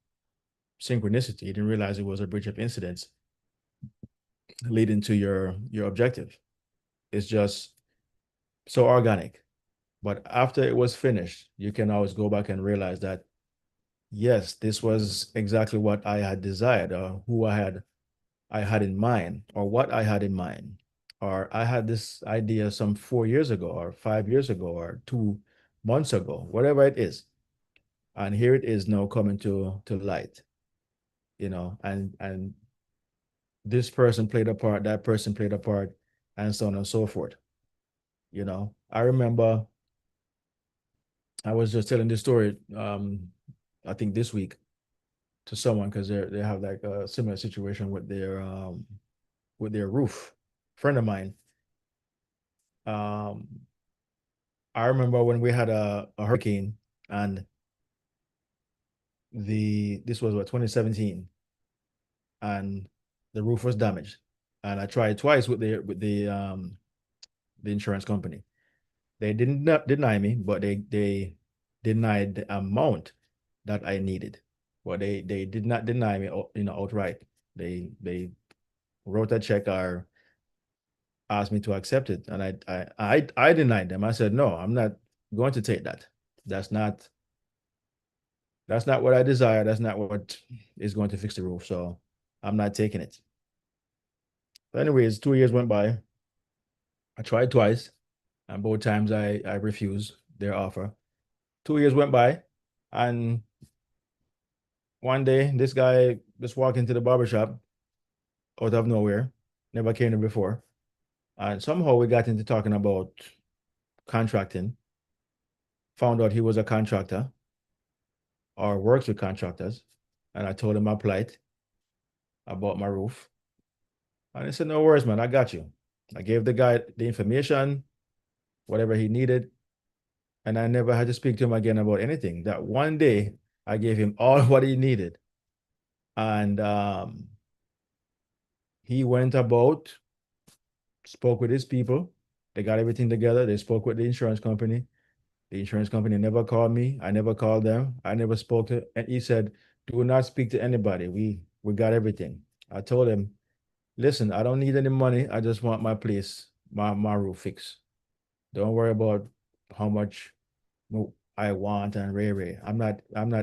synchronicity. You didn't realize it was a bridge of incidents leading to your objective. It's just so organic. But after it was finished, you can always go back and realize that, yes, this was exactly what I had desired, or who I had in mind, or what I had in mind. Or I had this idea some 4 years ago, or 5 years ago, or 2 months ago, whatever it is. And here it is now coming to light, and this person played a part, that person played a part, and so on and so forth. I remember I was just telling this story, I think this week, to someone, because they have like a similar situation with their roof. friend of mine. Um, I remember when we had a hurricane, and this was what, 2017, and the roof was damaged. And I tried twice with the insurance company. They didn't not deny me, but they denied the amount that I needed. But they did not deny me, outright. They wrote a check or asked me to accept it, and I denied them. I said, no, I'm not going to take that. That's not that's not what I desire. That's not what is going to fix the roof. So I'm not taking it. But anyways, 2 years went by. I tried twice, and both times I refused their offer. 2 years went by, and one day this guy just walked into the barbershop out of nowhere, never came there before. And somehow we got into talking about contracting, found out he was a contractor or works with contractors. And I told him my plight about my roof. And he said, no worries, man, I got you. I gave the guy the information, whatever he needed. And I never had to speak to him again about anything. That one day I gave him all what he needed. And he went about, spoke with his people. They got everything together. They spoke with the insurance company. The insurance company never called me. I never called them. I never spoke to, and he said, do not speak to anybody. We got everything. I told him, listen, I don't need any money. I just want my place, my roof fixed. Don't worry about how much I want and ray. I'm not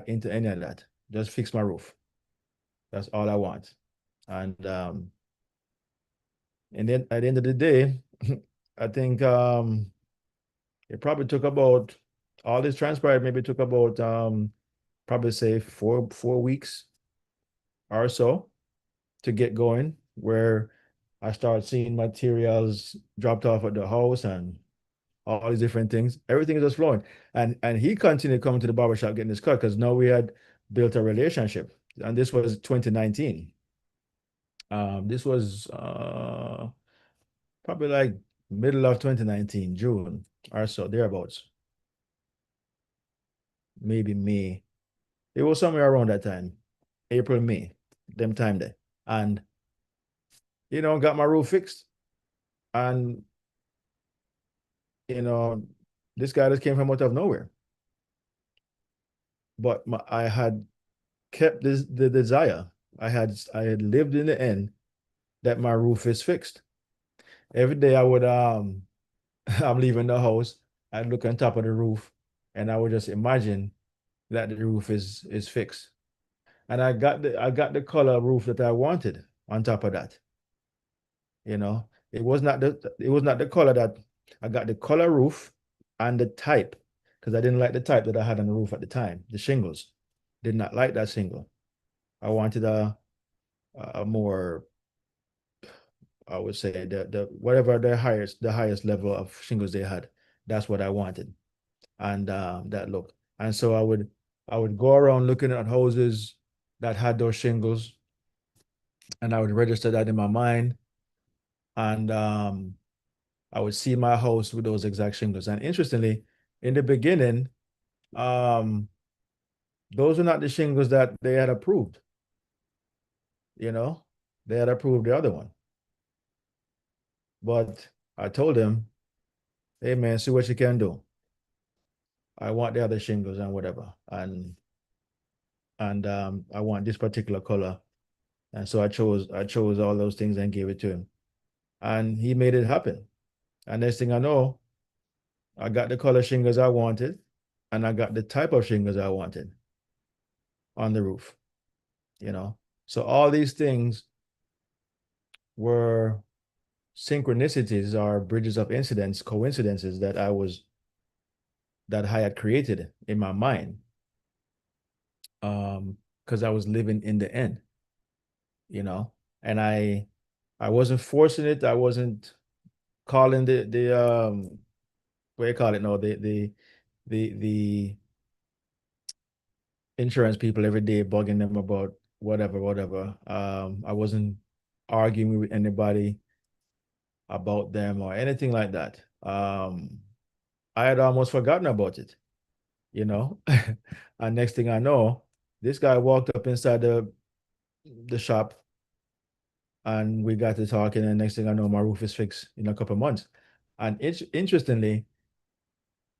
into any of that. Just fix my roof. That's all I want. And then at the end of the day, I think it probably took about, all this transpired, maybe took about probably say four weeks or so to get going, where I started seeing materials dropped off at the house and all these different things. Everything is just flowing. And he continued coming to the barbershop getting his cut, because now we had built a relationship. And this was 2019. This was probably like middle of 2019, June or so, thereabouts. Maybe May. It was somewhere around that time, April, May, them time there. And, got my roof fixed. And, you know, this guy just came from out of nowhere. But I had kept the desire. I had lived in the end that my roof is fixed. Every day I would I'm leaving the house, I'd look on top of the roof, and I would just imagine that the roof is fixed. And I got the color roof that I wanted on top of that. It was not the color that I got, the color roof and the type, because I didn't like the type that I had on the roof at the time, the shingles. Did not like that shingle. I wanted a more, I would say, the whatever the highest level of shingles they had. That's what I wanted. And that look. And so I would go around looking at houses that had those shingles, and I would register that in my mind. And I would see my house with those exact shingles. And interestingly, in the beginning, um, those were not the shingles that they had approved. They had approved the other one. But I told them, hey man, see what you can do. I want the other shingles and whatever. And I want this particular color. And so I chose all those things and gave it to him. And he made it happen. And next thing I know, I got the color shingles I wanted, and I got the type of shingles I wanted on the roof. So all these things were synchronicities or bridges of incidents, coincidences that I had created in my mind, because I was living in the end, and I wasn't forcing it. I wasn't calling the what do you call it? No, the insurance people every day, bugging them about whatever. I wasn't arguing with anybody. about them or anything like that. I had almost forgotten about it, you know. And next thing I know, this guy walked up inside the shop and we got to talking. And next thing I know, my roof is fixed in a couple of months. And interestingly,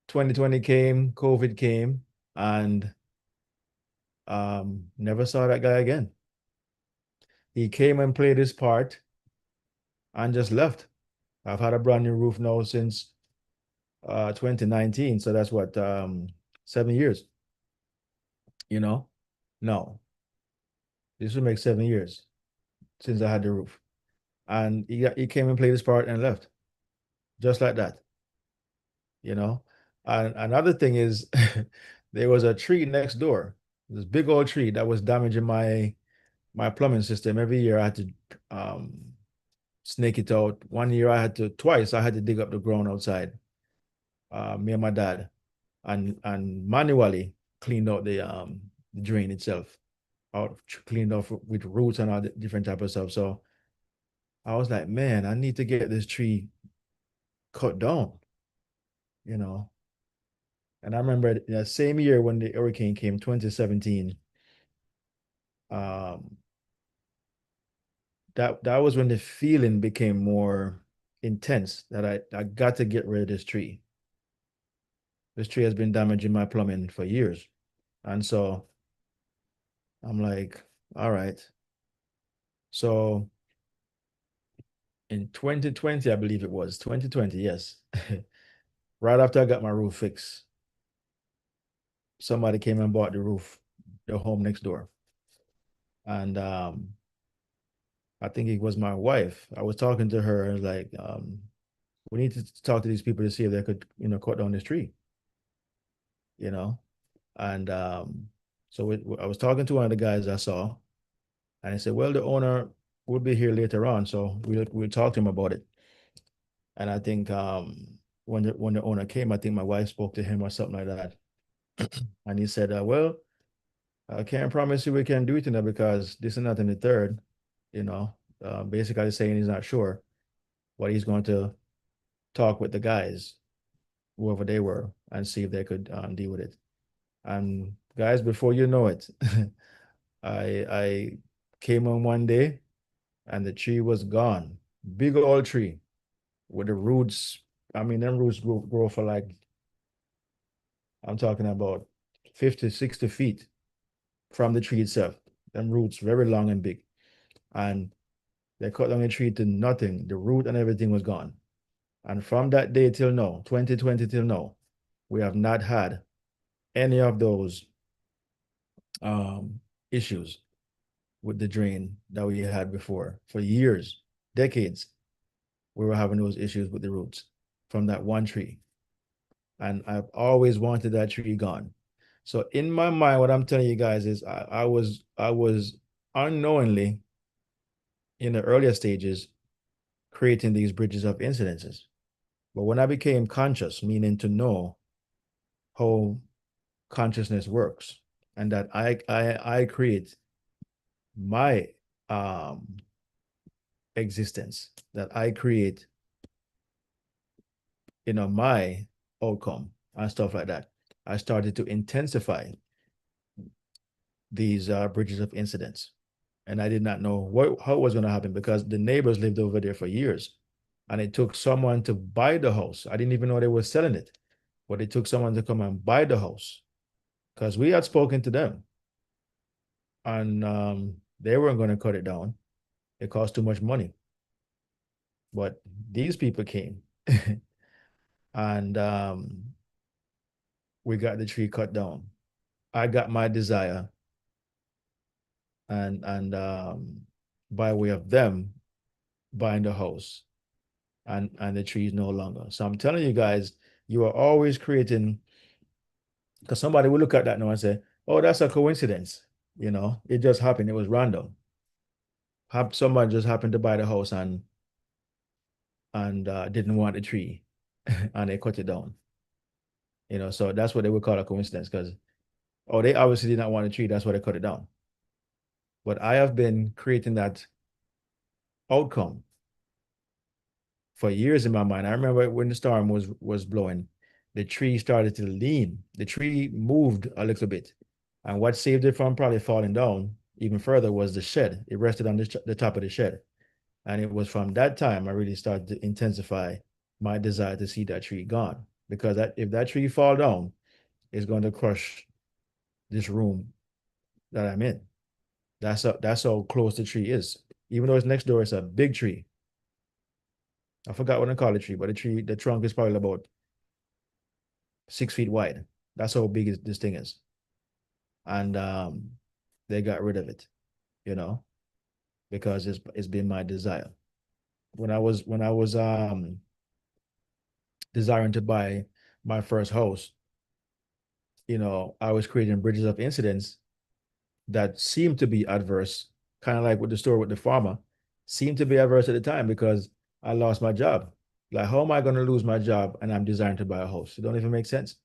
2020 came, COVID came, and never saw that guy again. He came and played his part and just left. I've had a brand new roof now since 2019. So that's what 7 years, you know? No, this would make 7 years since I had the roof. And he came and played his part and left. Just like that, you know? And another thing is there was a tree next door, this big old tree that was damaging my plumbing system. Every year I had to snake it out. One year twice I had to dig up the ground outside, me and my dad, and manually cleaned out the drain itself, out cleaned off with roots and all the different type of stuff. So I was like, man, I need to get this tree cut down, you know. And I remember the same year when the hurricane came, 2017, um, that was when the feeling became more intense that I got to get rid of this tree. This tree has been damaging my plumbing for years. And so I'm like, all right. So in 2020, I believe it was 2020, yes. Right after I got my roof fixed, somebody came and bought the roof, the home next door. And I think it was my wife. I was talking to her and like, we need to talk to these people to see if they could, cut down this tree, you know. And so I was talking to one of the guys I saw, and he said, "Well, the owner will be here later on, so we'll talk to him about it." And I think when the owner came, I think my wife spoke to him or something like that, and he said, "Well, I can't promise you we can do it now because this is not in the third, you know." Basically saying he's not sure, but he's going to talk with the guys, whoever they were, and see if they could deal with it. And guys, before you know it, I came on one day and the tree was gone. Big old tree with the roots. I mean, them roots grow for like, I'm talking about 50, 60 feet from the tree itself. Them roots very long and big. And they cut down the tree to nothing. The root and everything was gone. And from that day till now, 2020 till now, we have not had any of those issues with the drain that we had before. For years, decades, we were having those issues with the roots from that one tree. And I've always wanted that tree gone. So in my mind, what I'm telling you guys is I was unknowingly in the earlier stages creating these bridges of incidences. But when I became conscious, meaning to know how consciousness works, and that I create my existence, that I create, my outcome and stuff like that, I started to intensify these bridges of incidents. And I did not know how it was going to happen because the neighbors lived over there for years. And it took someone to buy the house. I didn't even know they were selling it, but it took someone to come and buy the house because we had spoken to them and they weren't going to cut it down. It cost too much money. But these people came and we got the tree cut down. I got my desire and by way of them buying the house and the tree is no longer. So I'm telling you guys, you are always creating, because somebody will look at that now and say, oh, that's a coincidence. It just happened. It was random. Somebody just happened to buy the house and didn't want the tree and they cut it down. So that's what they would call a coincidence because, oh, they obviously did not want a tree. That's why they cut it down. But I have been creating that outcome for years in my mind. I remember when the storm was blowing, the tree started to lean. The tree moved a little bit. And what saved it from probably falling down even further was the shed. It rested on the top of the shed. And it was from that time I really started to intensify my desire to see that tree gone. Because if that tree fall down, it's going to crush this room that I'm in. That's how close the tree is. Even though it's next door, it's a big tree. I forgot what I call the tree, but the trunk is probably about 6 feet wide. That's how big this thing is. And they got rid of it, you know, because it's been my desire. When I was desiring to buy my first house, I was creating bridges of incidents that seemed to be adverse, kind of like with the story with the farmer, seemed to be adverse at the time because I lost my job. Like, how am I going to lose my job and I'm desiring to buy a house? It don't even make sense.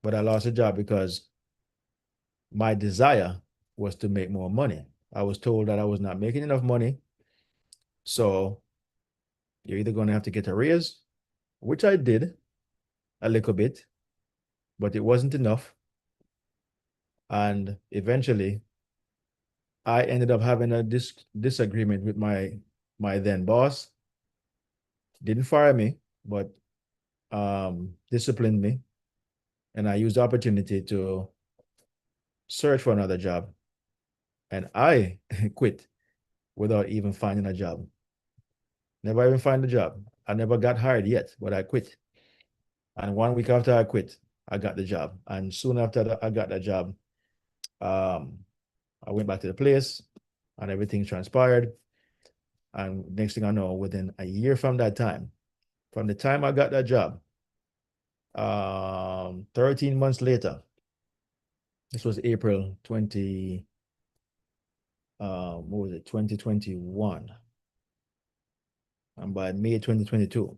But I lost a job because my desire was to make more money. I was told that I was not making enough money. So you're either going to have to get a raise, which I did a little bit, but it wasn't enough. And eventually, I ended up having a disagreement with my then boss. Didn't fire me, but disciplined me. And I used the opportunity to search for another job. And I quit without even finding a job. Never even find a job. I never got hired yet, but I quit. And 1 week after I quit, I got the job. And soon after that, I got that job, I went back to the place and everything transpired. And next thing I know, within a year from that time, from the time I got that job, 13 months later, this was April 20, what was it, 2021. And by May 2022,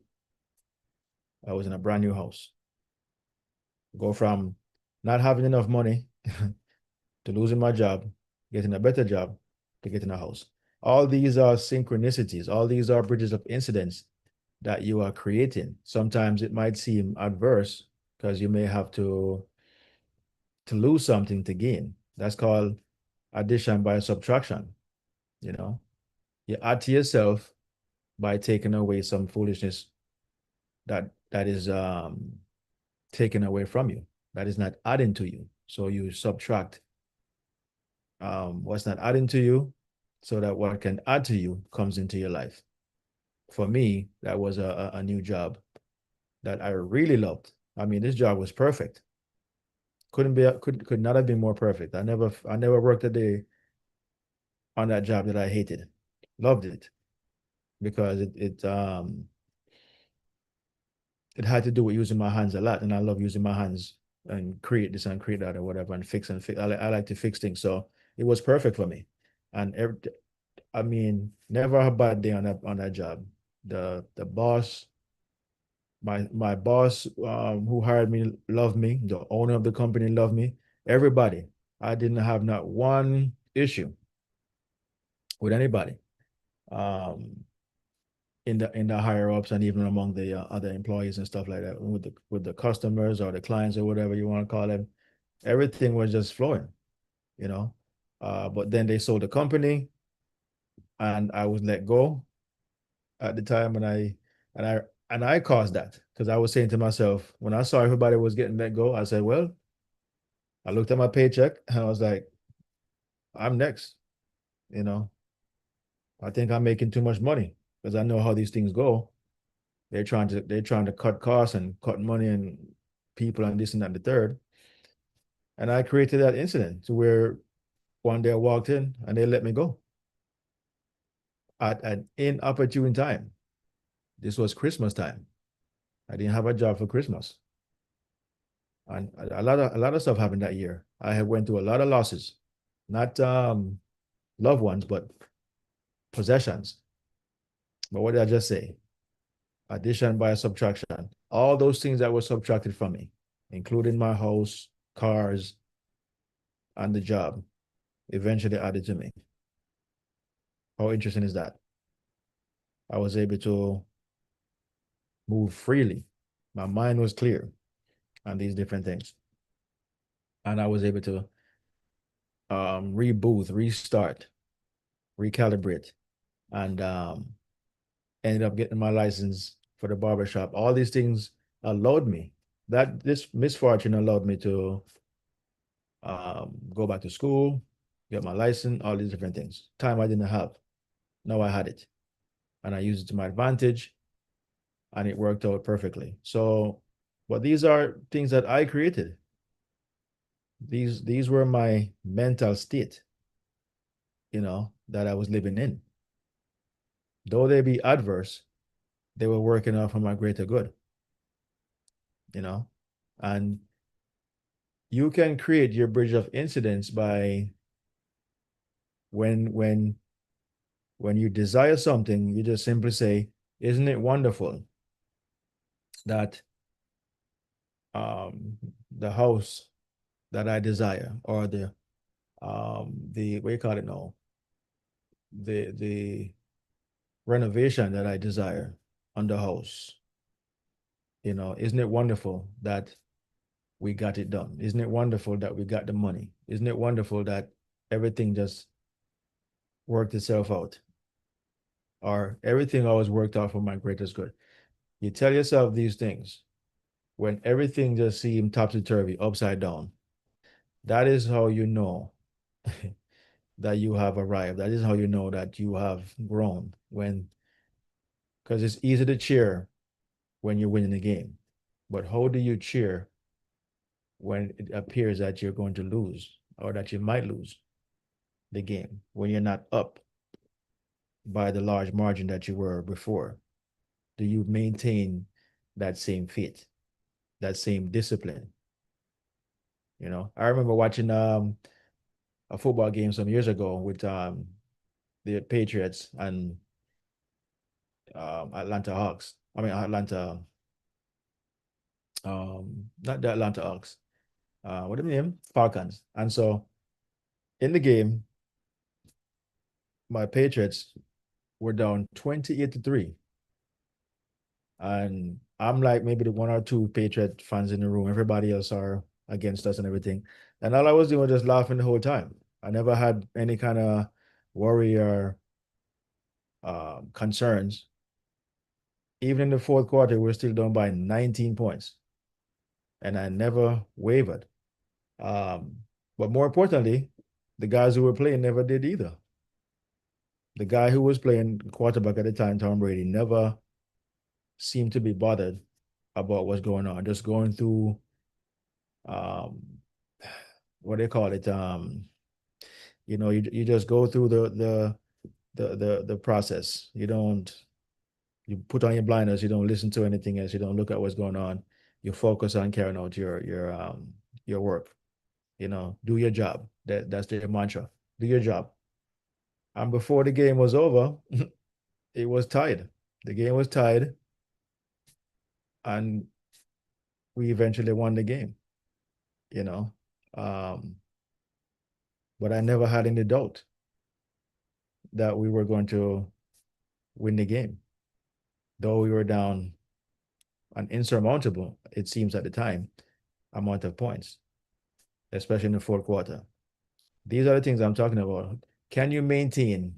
I was in a brand new house. Go from not having enough money to losing my job, getting a better job, to getting a house. All these are synchronicities. All these are bridges of incidents that you are creating. Sometimes it might seem adverse because you may have to lose something to gain. That's called addition by subtraction. You add to yourself by taking away some foolishness that is taken away from you, that is not adding to you. So you subtract what's not adding to you so that what can add to you comes into your life. For me, that was a new job that I really loved. I mean, this job was perfect. Could not have been more perfect. I never worked a day on that job that I hated. Loved it because it had to do with using my hands a lot, and I love using my hands and create this and create that or whatever and fix and fix. I like to fix things, so it was perfect for me. And I mean, never a bad day on that job. The boss, my boss, who hired me, loved me. The owner of the company loved me. Everybody. I didn't have not one issue with anybody. In the higher ups and even among the other employees and stuff like that, with the customers or the clients or whatever you want to call them, everything was just flowing, you know. But then they sold the company, and I was let go at the time, and I caused that because I was saying to myself when I saw everybody was getting let go, I said, well, I looked at my paycheck and I was like, I'm next, you know. I think I'm making too much money because I know how these things go. They're trying to cut costs and cut money and people and this and that and the third. And I created that incident to where one day I walked in and they let me go at an inopportune time. This was Christmas time. I didn't have a job for Christmas. And a lot of stuff happened that year. I had went through a lot of losses, not loved ones, but possessions. But what did I just say? Addition by subtraction. All those things that were subtracted from me, including my house, cars, and the job, eventually added to me. How interesting is that? I was able to move freely. My mind was clear on these different things. And I was able to reboot, restart, recalibrate, and ended up getting my license for the barbershop. All these things allowed me, that this misfortune allowed me to go back to school, get my license, all these different things. Time I didn't have. Now I had it. And I used it to my advantage, and it worked out perfectly. So, but these are things that I created. These were my mental state, that I was living in. Though they be adverse, they were working out for my greater good, and you can create your bridge of incidents by when you desire something, you just simply say, isn't it wonderful that the house that I desire, or the what do you call it now, the renovation that I desire on the house, isn't it wonderful that we got it done? Isn't it wonderful that we got the money? Isn't it wonderful that everything just worked itself out, or everything always worked out for my greatest good? You tell yourself these things when everything just seemed topsy-turvy, upside down. That is how you know that you have arrived. That is how you know that you have grown, because it's easy to cheer when you're winning the game. But how do you cheer when it appears that you're going to lose, or that you might lose the game, when you're not up by the large margin that you were before? Do you maintain that same faith, that same discipline? I remember watching a football game some years ago with the Patriots and Atlanta Hawks. I mean Atlanta, not the Atlanta Hawks. What do you name? Falcons. And so in the game, my Patriots were down 28-3. And I'm like maybe the one or two Patriot fans in the room. Everybody else are against us and everything. And all I was doing was just laughing the whole time. I never had any kind of worry or concerns. Even in the fourth quarter, we're still down by 19 points. And I never wavered. But more importantly, the guys who were playing never did either. The guy who was playing quarterback at the time, Tom Brady, never seemed to be bothered about what's going on. Just going through um, what do they call it? You just go through the process. You put on your blinders, you don't listen to anything else, you don't look at what's going on. You focus on carrying out your work. Do your job. That's their mantra. Do your job. And before the game was over, it was tied. The game was tied, and we eventually won the game. You know, um, but I never had any doubt that we were going to win the game, though we were down an insurmountable, it seems at the time, amount of points, especially in the fourth quarter. These are the things I'm talking about. Can you maintain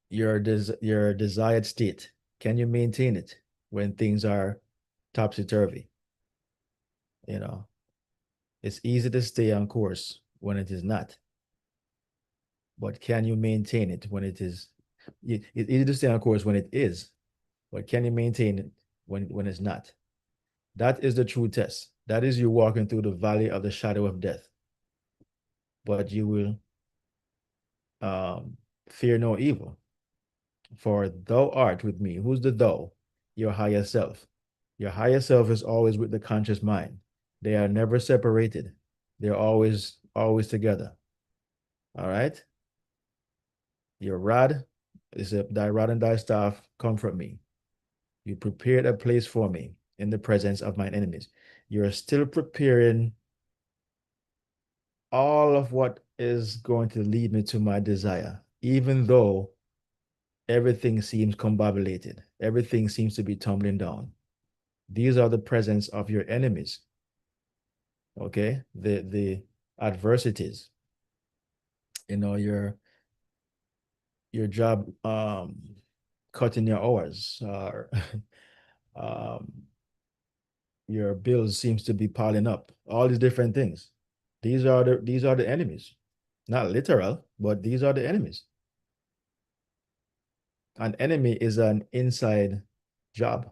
your desired state? Can you maintain it when things are topsy-turvy? It's easy to stay on course when it is not. But can you maintain it when it is? It's easy to stay on course when it is, but can you maintain it when it's not? That is the true test. That is you walking through the valley of the shadow of death. But you will fear no evil, for thou art with me. Who's the thou? Your higher self. Your higher self is always with the conscious mind. They are never separated. They're always together. All right? Your rod is thy rod and thy staff comfort me. You prepared a place for me in the presence of mine enemies. You're still preparing all of what is going to lead me to my desire, even though everything seems combobulated. Everything seems to be tumbling down. These are the presence of your enemies. Okay, the adversities. Your job cutting your hours, or um, your bills seems to be piling up. All these different things. These are the enemies. Not literal, but these are the enemies. An enemy is an inside job.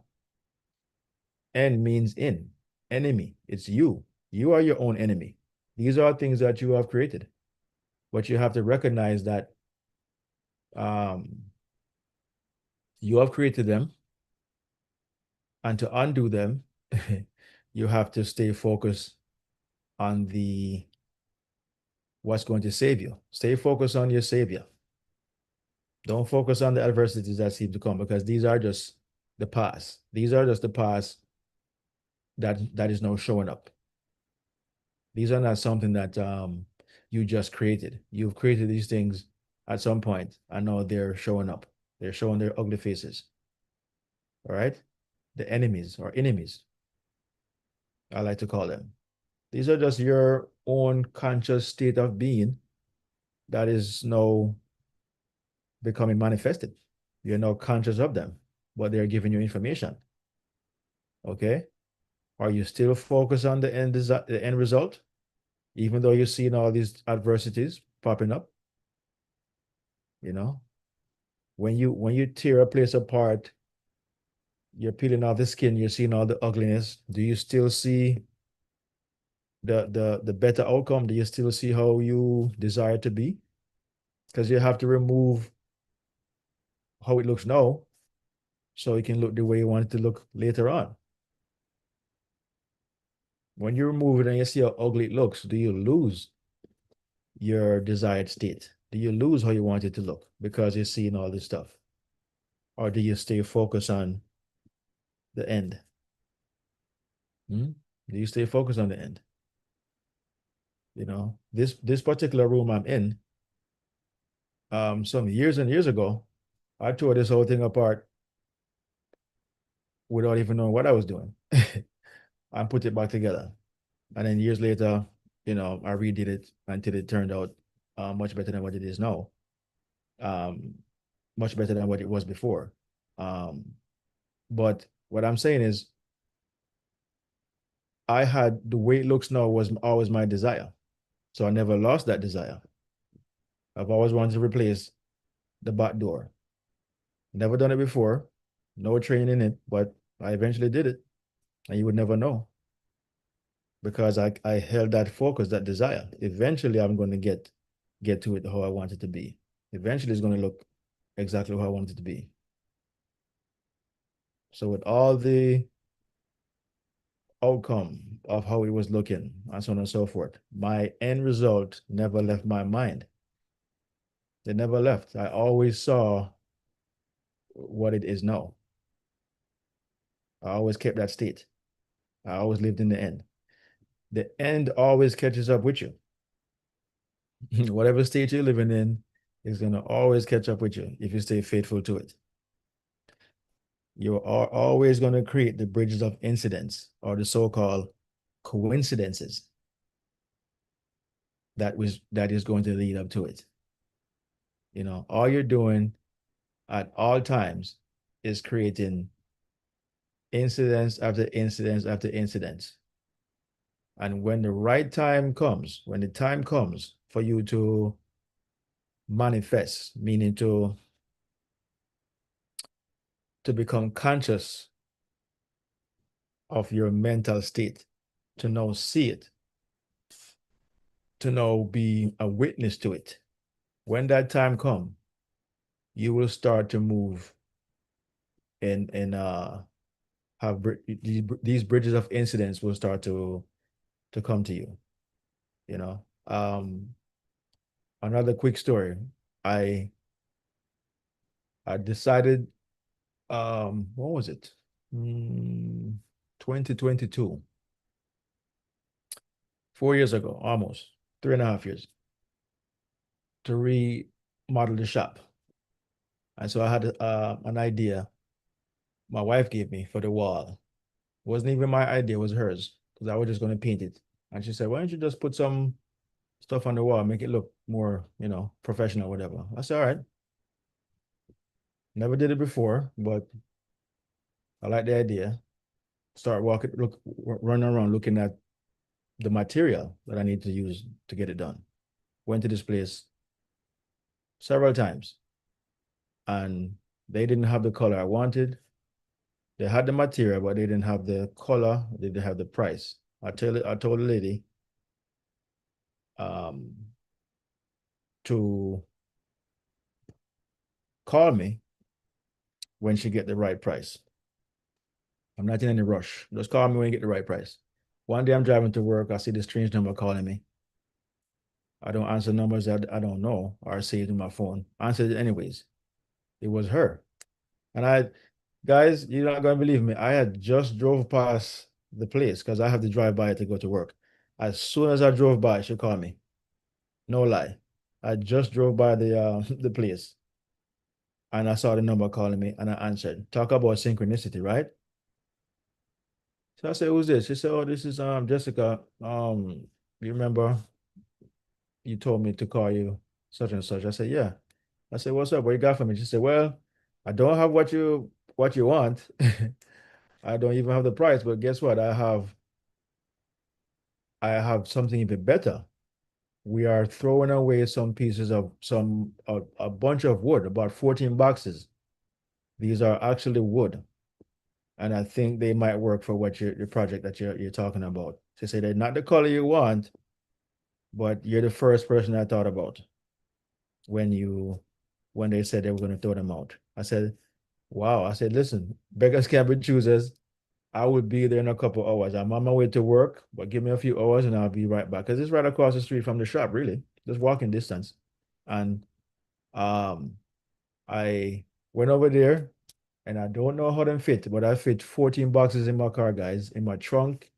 En means in. Enemy. It's you. You are your own enemy. These are things that you have created. But you have to recognize that um, you have created them, and to undo them, you have to stay focused on the what's going to save you. Stay focused on your savior. Don't focus on the adversities that seem to come, because these are just the past. These are just the past that is now showing up. These are not something that you just created. You've created these things at some point, and now they're showing up. They're showing their ugly faces. All right? The enemies, or enemies, I like to call them. These are just your own conscious state of being that is now becoming manifested. You're now conscious of them, but they're giving you information. Okay? Are you still focused on the end result, even though you're seeing all these adversities popping up? You know, when you tear a place apart, you're peeling off the skin, you're seeing all the ugliness. Do you still see the better outcome? Do you still see how you desire to be? Because you have to remove how it looks now, so it can look the way you want it to look later on. When you remove it and you see how ugly it looks, do you lose your desired state? Do you lose how you want it to look because you're seeing all this stuff? Or do you stay focused on the end? Hmm? Do you stay focused on the end? This particular room I'm in, some years and years ago, I tore this whole thing apart without even knowing what I was doing. And put it back together. And then years later, I redid it until it turned out much better than what it is now. Um, Much better than what it was before. But what I'm saying is, I had the way it looks now was always my desire. So I never lost that desire. I've always wanted to replace the back door. Never done it before, no training in it, but I eventually did it. And you would never know, because I held that focus, that desire. Eventually, I'm going to get to it how I want it to be. Eventually, it's going to look exactly how I want it to be. So with all the outcome of how it was looking and so on and so forth, my end result never left my mind. It never left. I always saw what it is now. I always kept that state. I always lived in the end. The end always catches up with you. Whatever state you're living in is going to always catch up with you if you stay faithful to it. You are always going to create the bridges of incidents, or the so-called coincidences, that is going to lead up to it. All you're doing at all times is creating incidents after incidents after incidents. And when the right time comes, when the time comes for you to manifest, meaning to become conscious of your mental state, to now see it, to now be a witness to it. When that time comes, you will start to move and have these bridges of incidents will start to come to you. Another quick story. I decided, what was it? 2022, 4 years ago, almost 3.5 years, to remodel the shop. And so I had an idea my wife gave me for the wall. It wasn't even my idea, it was hers, because I was just going to paint it. And she said, why don't you just put some stuff on the wall, make it look more, professional, whatever. I said, all right. Never did it before, but I like the idea. Start walking, running around looking at the material that I need to use to get it done. Went to this place several times and they didn't have the color I wanted. They had the material, but they didn't have the color, they didn't have the price. I told the lady um, to call me when she get the right price. I'm not in any rush. Just call me when you get the right price. One day I'm driving to work, I see this strange number calling me. I don't answer numbers that I don't know or say it in my phone. I answered it anyways. It was her. And guys, you're not gonna believe me. I had just drove past the place because I have to drive by it to go to work. As soon as I drove by, she called me. No lie. I just drove by the the place and I saw the number calling me and I answered. Talk about synchronicity, right? So I said, who's this? She said, oh, this is Jessica. You remember you told me to call you such and such. I said, yeah. I said, what's up? What you got for me? She said, well, I don't have what you want. I don't even have the price, but guess what? I have something even better. We are throwing away some pieces of a bunch of wood, about 14 boxes. These are actually wood. And I think they might work for what your project that you're talking about. She said they're not the color you want, but you're the first person I thought about when they said they were going to throw them out. I said, wow. I said, listen, beggars can't be choosers. I would be there in a couple hours. I'm on my way to work, but give me a few hours and I'll be right back. Because it's right across the street from the shop, really. Just walking distance. And um, I went over there and I don't know how them fit, but I fit 14 boxes in my car, guys, in my trunk,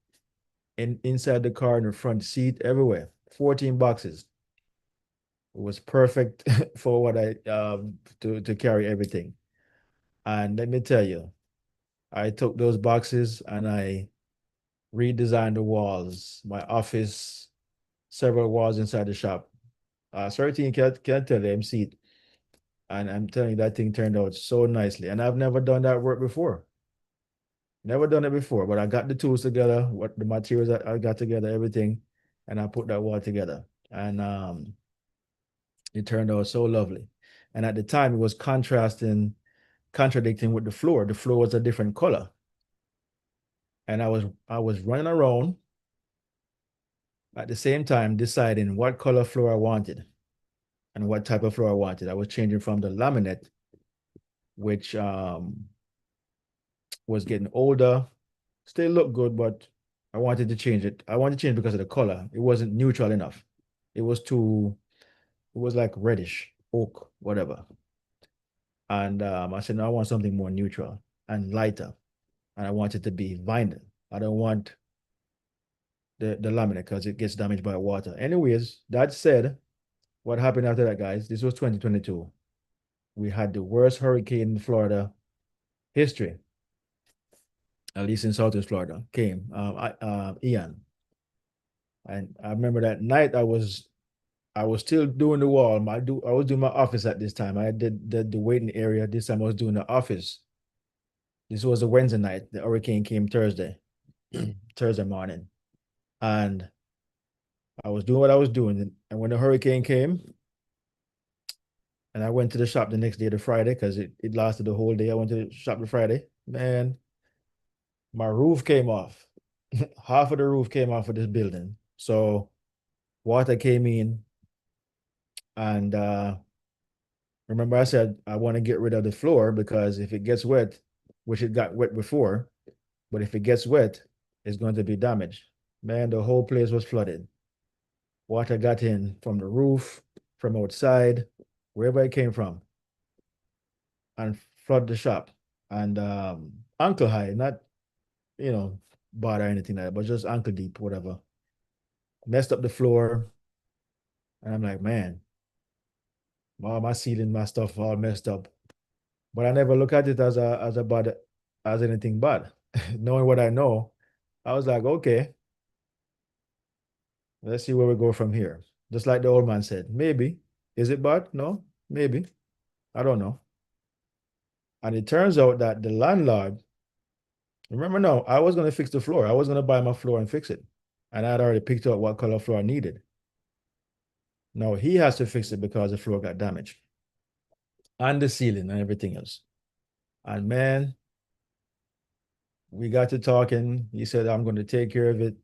inside the car, in the front seat, everywhere. 14 boxes. It was perfect for what I to carry everything. And let me tell you, I took those boxes and I redesigned the walls, my office, several walls inside the shop. 13 can't tell them see it. And I'm telling you, that thing turned out so nicely. And I've never done that work before. Never done it before, but I got the tools together, what the materials that I got together, everything, and I put that wall together. And it turned out so lovely. And at the time, it was contradicting with the floor. The floor was a different color. And I was running around at the same time deciding what color floor I wanted and what type of floor I wanted. I was changing from the laminate, which was getting older, still looked good, but I wanted to change it. I wanted to change because of the color. It wasn't neutral enough. It was like reddish, oak, whatever. And I said, no, I want something more neutral and lighter. And I want it to be vinyl. I don't want the laminate because it gets damaged by water. Anyways, that said, what happened after that, guys? This was 2022. We had the worst hurricane in Florida history, at least in Southwest Florida, came Ian. And I remember that night I was still doing the wall. I was doing my office at this time. I did the waiting area. This time I was doing the office. This was a Wednesday night. The hurricane came Thursday, Thursday morning. And I was doing what I was doing. And when the hurricane came, and I went to the shop the next day, the Friday, because it lasted the whole day. I went to the shop the Friday. Man, my roof came off. Half of the roof came off of this building. So water came in. And remember, I said I want to get rid of the floor because if it gets wet, which it got wet before, but if it gets wet, it's going to be damaged. Man, the whole place was flooded. Water got in from the roof, from outside, wherever it came from, and flood the shop. And ankle high, not bad or anything like that, but just ankle deep, whatever. Messed up the floor, and I'm like, man, all my ceiling, my stuff all messed up. But I never look at it as a bad as anything bad. Knowing what I know, I was like, okay, let's see where we go from here. Just like the old man said, maybe. Is it bad? No, maybe. I don't know. And it turns out that the landlord, remember now, I was going to fix the floor. I was going to buy my floor and fix it. And I had already picked out what color floor I needed. Now he has to fix it because the floor got damaged and the ceiling and everything else. And man, we got to talking. He said, I'm going to take care of it.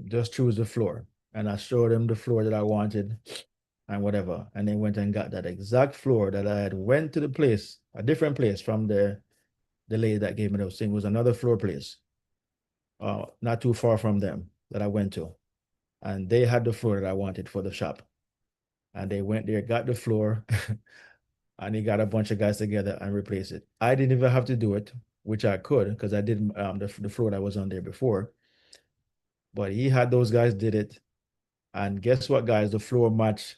Just choose the floor. And I showed him the floor that I wanted and whatever. And they went and got that exact floor that I had went to the place, a different place from the lady that gave me those things. It was another floor place, not too far from them that I went to. And they had the floor that I wanted for the shop. And they went there, got the floor, and he got a bunch of guys together and replaced it. I didn't even have to do it, which I could because I did the floor that was on there before. But he had those guys did it. And guess what, guys? The floor matched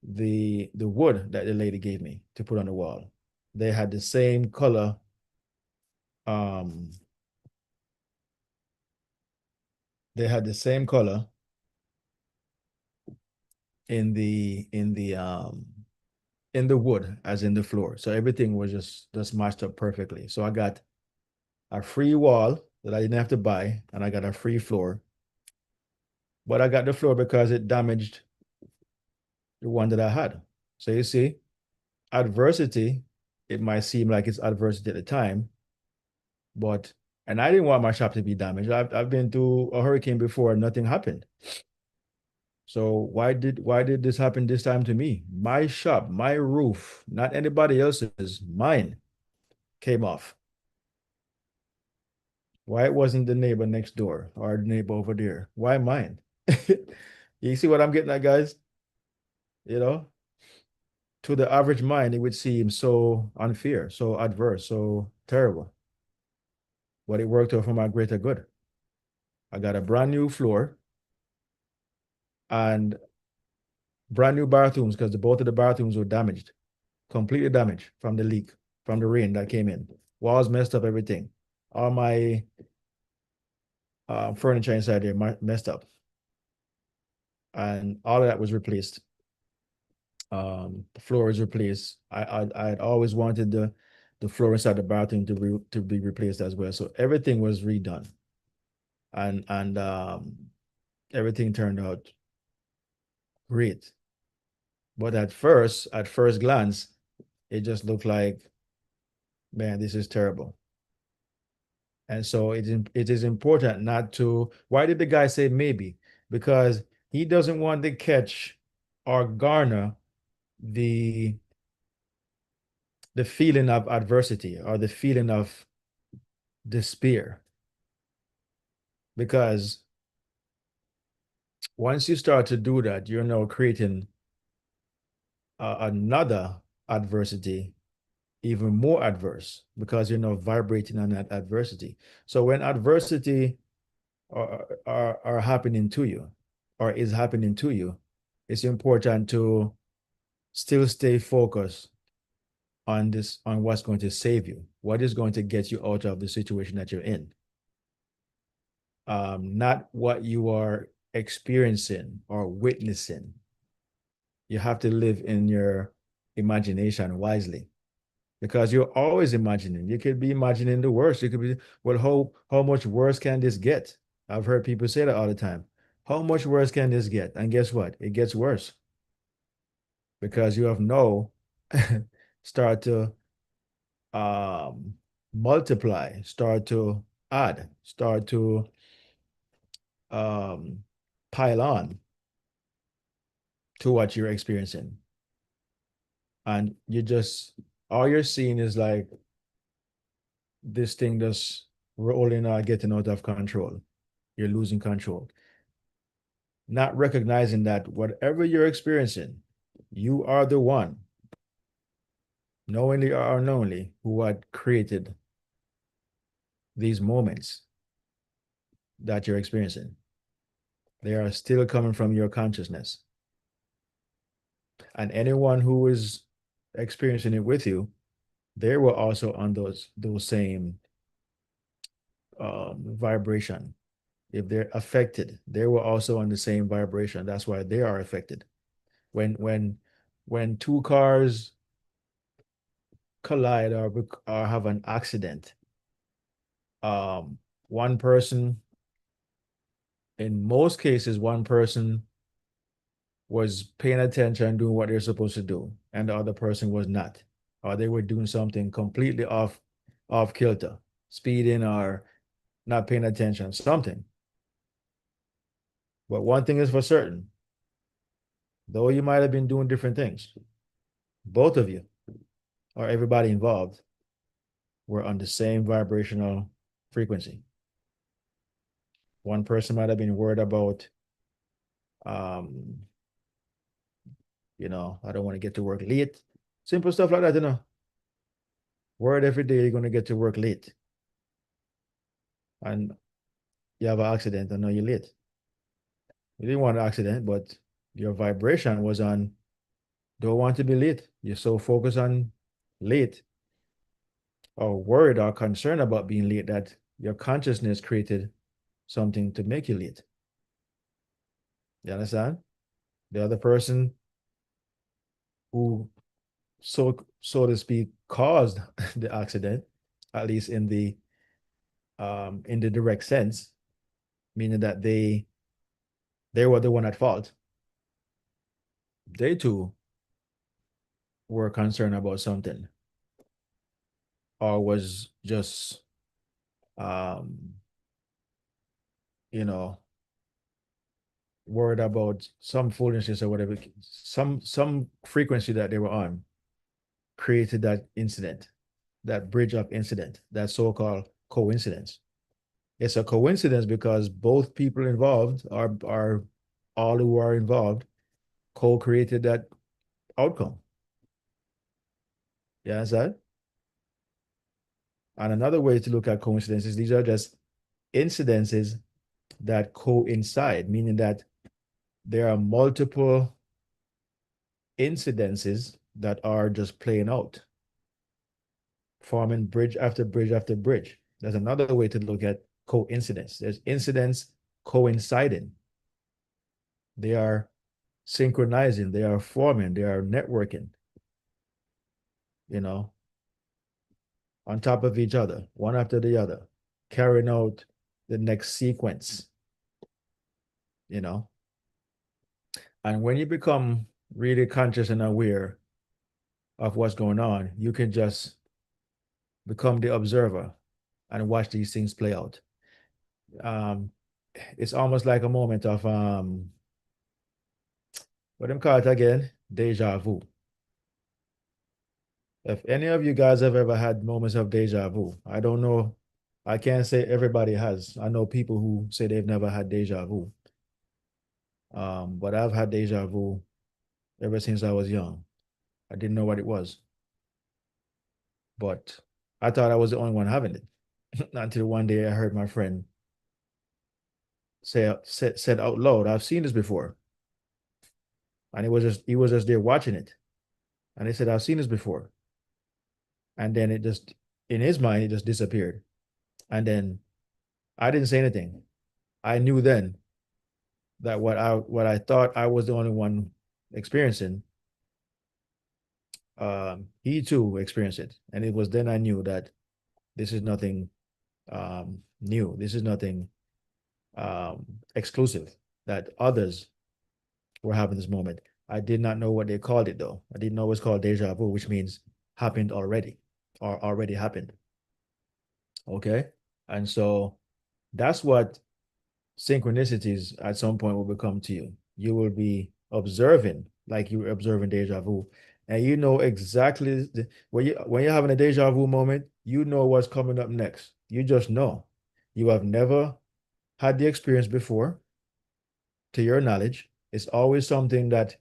the wood that the lady gave me to put on the wall. They had the same color. They had the same color in the wood as in the floor. So everything was just matched up perfectly. So I got a free wall that I didn't have to buy, and I got a free floor. But I got the floor because it damaged the one that I had. So you see, adversity, it might seem like it's adversity at the time, but and I didn't want my shop to be damaged. I've been through a hurricane before and nothing happened. So why did this happen this time to me? My shop, my roof, not anybody else's, mine came off. Why it wasn't the neighbor next door or the neighbor over there? Why mine? You see what I'm getting at, guys? You know, to the average mind, it would seem so unfair, so adverse, so terrible. But it worked out for my greater good. I got a brand new floor and brand new bathrooms because both of the bathrooms were damaged, completely damaged from the leak, from the rain that came in. Walls messed up, everything. All my furniture inside there messed up. And all of that was replaced. The floor is replaced. I had always wanted the floor inside the bathroom to be replaced as well. So everything was redone, and everything turned out great. But at first glance, it just looked like, man, this is terrible. And so it is important not to. Why did the guy say maybe? Because he doesn't want to catch or garner the feeling of adversity or the feeling of despair. Because once you start to do that, you're now creating another adversity, even more adverse, because you're now vibrating on that adversity. So when adversity are happening to you or is happening to you, it's important to still stay focused on what's going to save you, what is going to get you out of the situation that you're in. Not what you are experiencing or witnessing. You have to live in your imagination wisely because you're always imagining. You could be imagining the worst. You could be, well, how much worse can this get? I've heard people say that all the time. How much worse can this get? And guess what? It gets worse because you have no start to multiply, start to add, start to pile on to what you're experiencing. And all you're seeing is like this thing just rolling out, getting out of control. You're losing control. Not recognizing that whatever you're experiencing, you are the one, knowingly or unknowingly, who had created these moments that you're experiencing. They are still coming from your consciousness. And anyone who is experiencing it with you they were also on those same vibration. If they're affected, they were also on the same vibration. That's why they are affected. When two cars collide or have an accident, one person, in most cases, one person was paying attention, doing what they're supposed to do, and the other person was not, or they were doing something completely off kilter, speeding or not paying attention, something. But one thing is for certain, though you might have been doing different things, both of you or everybody involved were on the same vibrational frequency. One person might have been worried about, um, I don't want to get to work late. Simple stuff like that. Worried every day you're going to get to work late. And you have an accident and now you're late. You didn't want an accident, but your vibration was on, don't want to be late. You're so focused on late or worried or concerned about being late that your consciousness created something to make you late. You understand? The other person who, so to speak, caused the accident, at least in the direct sense, meaning that they were the one at fault. They too were concerned about something, or was just um worried about some foolishness or whatever, some frequency that they were on created that incident, that bridge up incident, that so-called coincidence. It's a coincidence because both people involved are all who are involved co-created that outcome. You understand? And another way to look at coincidences, these are just incidences that coincide, meaning that there are multiple incidences that are just playing out, forming bridge after bridge after bridge. There's another way to look at coincidence. There's incidents coinciding. They are synchronizing, they are forming, they are networking, on top of each other, one after the other, carrying out the next sequence, you know. And when you become really conscious and aware of what's going on, you can just become the observer and watch these things play out. It's almost like a moment of what them call it again? Deja vu. If any of you guys have ever had moments of deja vu, I don't know. I can't say everybody has. I know people who say they've never had deja vu. But I've had deja vu ever since I was young. I didn't know what it was. But I thought I was the only one having it until one day I heard my friend said out loud, I've seen this before. And he was just there watching it. And he said, I've seen this before. And then it just, in his mind, it just disappeared. And then I didn't say anything. I knew then that what I thought I was the only one experiencing, he too experienced it. And it was then I knew that this is nothing new. This is nothing exclusive, that others were having this moment. I did not know what they called it though. I didn't know it was called deja vu, which means happened already or already happened. Okay. And so that's what synchronicities at some point will become to you. You will be observing, like you were observing deja vu, and you know exactly when you're having a deja vu moment, you know what's coming up next. You just know. You have never had the experience before, to your knowledge. It's always something that,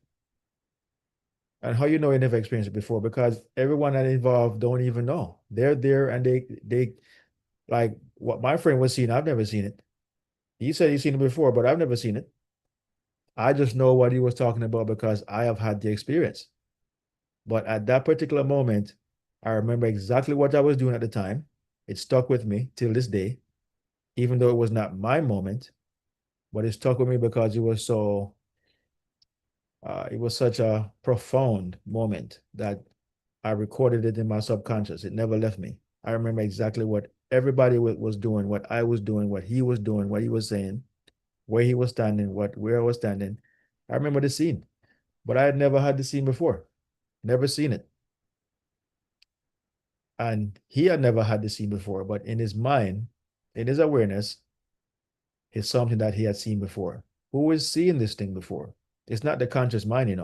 and how you know you never experienced it before? Because everyone that involved don't even know. They're there and they like what my friend was seeing. I've never seen it. He said he's seen it before, but I've never seen it. I just know what he was talking about because I have had the experience. But at that particular moment, I remember exactly what I was doing at the time. It stuck with me till this day, even though it was not my moment, but it stuck with me because it was such a profound moment that I recorded it in my subconscious. It never left me. I remember exactly what everybody was doing, what I was doing, what he was doing, what he was saying, where he was standing, where I was standing. I remember the scene, but I had never had the scene before, never seen it. And he had never had the scene before, but in his mind, in his awareness, it's something that he had seen before. Who is seeing this thing before? It's not the conscious mind,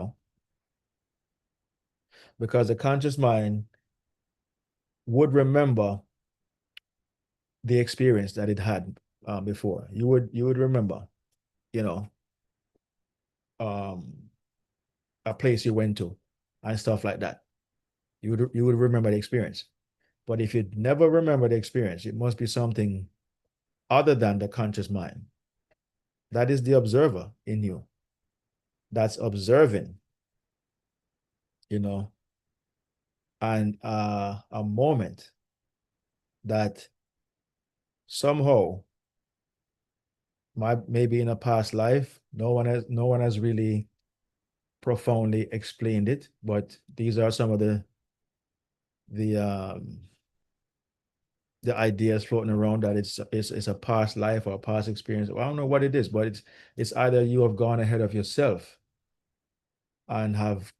because the conscious mind would remember the experience that it had before. You would remember, you know, um, a place you went to and stuff like that. You would remember the experience. But if you never remember the experience, it must be something other than the conscious mind. That is the observer in you. That's observing, you know, and a moment that somehow maybe in a past life, no one has really profoundly explained it, but these are some of the um the ideas floating around that it's a past life or a past experience. Well, I don't know what it is, but it's either you have gone ahead of yourself and have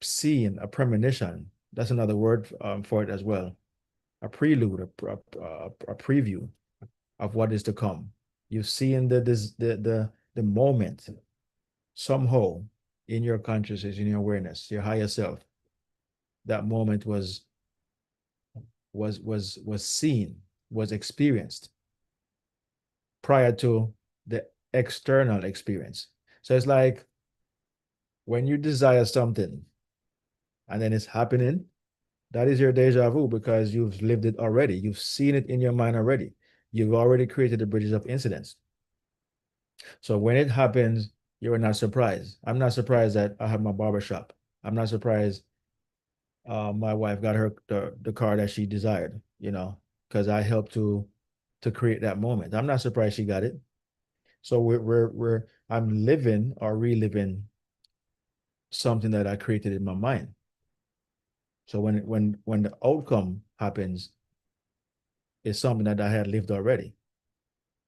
seen a premonition. That's another word for it as well. A prelude, a preview of what is to come. You've seen the moment somehow in your consciousness, in your awareness, your higher self. That moment was seen, was experienced prior to the external experience. So it's like when you desire something and then it's happening, that is your deja vu because you've lived it already. You've seen it in your mind already. You've already created the bridges of incidents. So when it happens, you're not surprised. I'm not surprised that I have my barber shop. I'm not surprised my wife got her the car that she desired, because I helped to create that moment. I'm not surprised she got it. So I'm living or reliving something that I created in my mind. So when the outcome happens, it's something that I had lived already.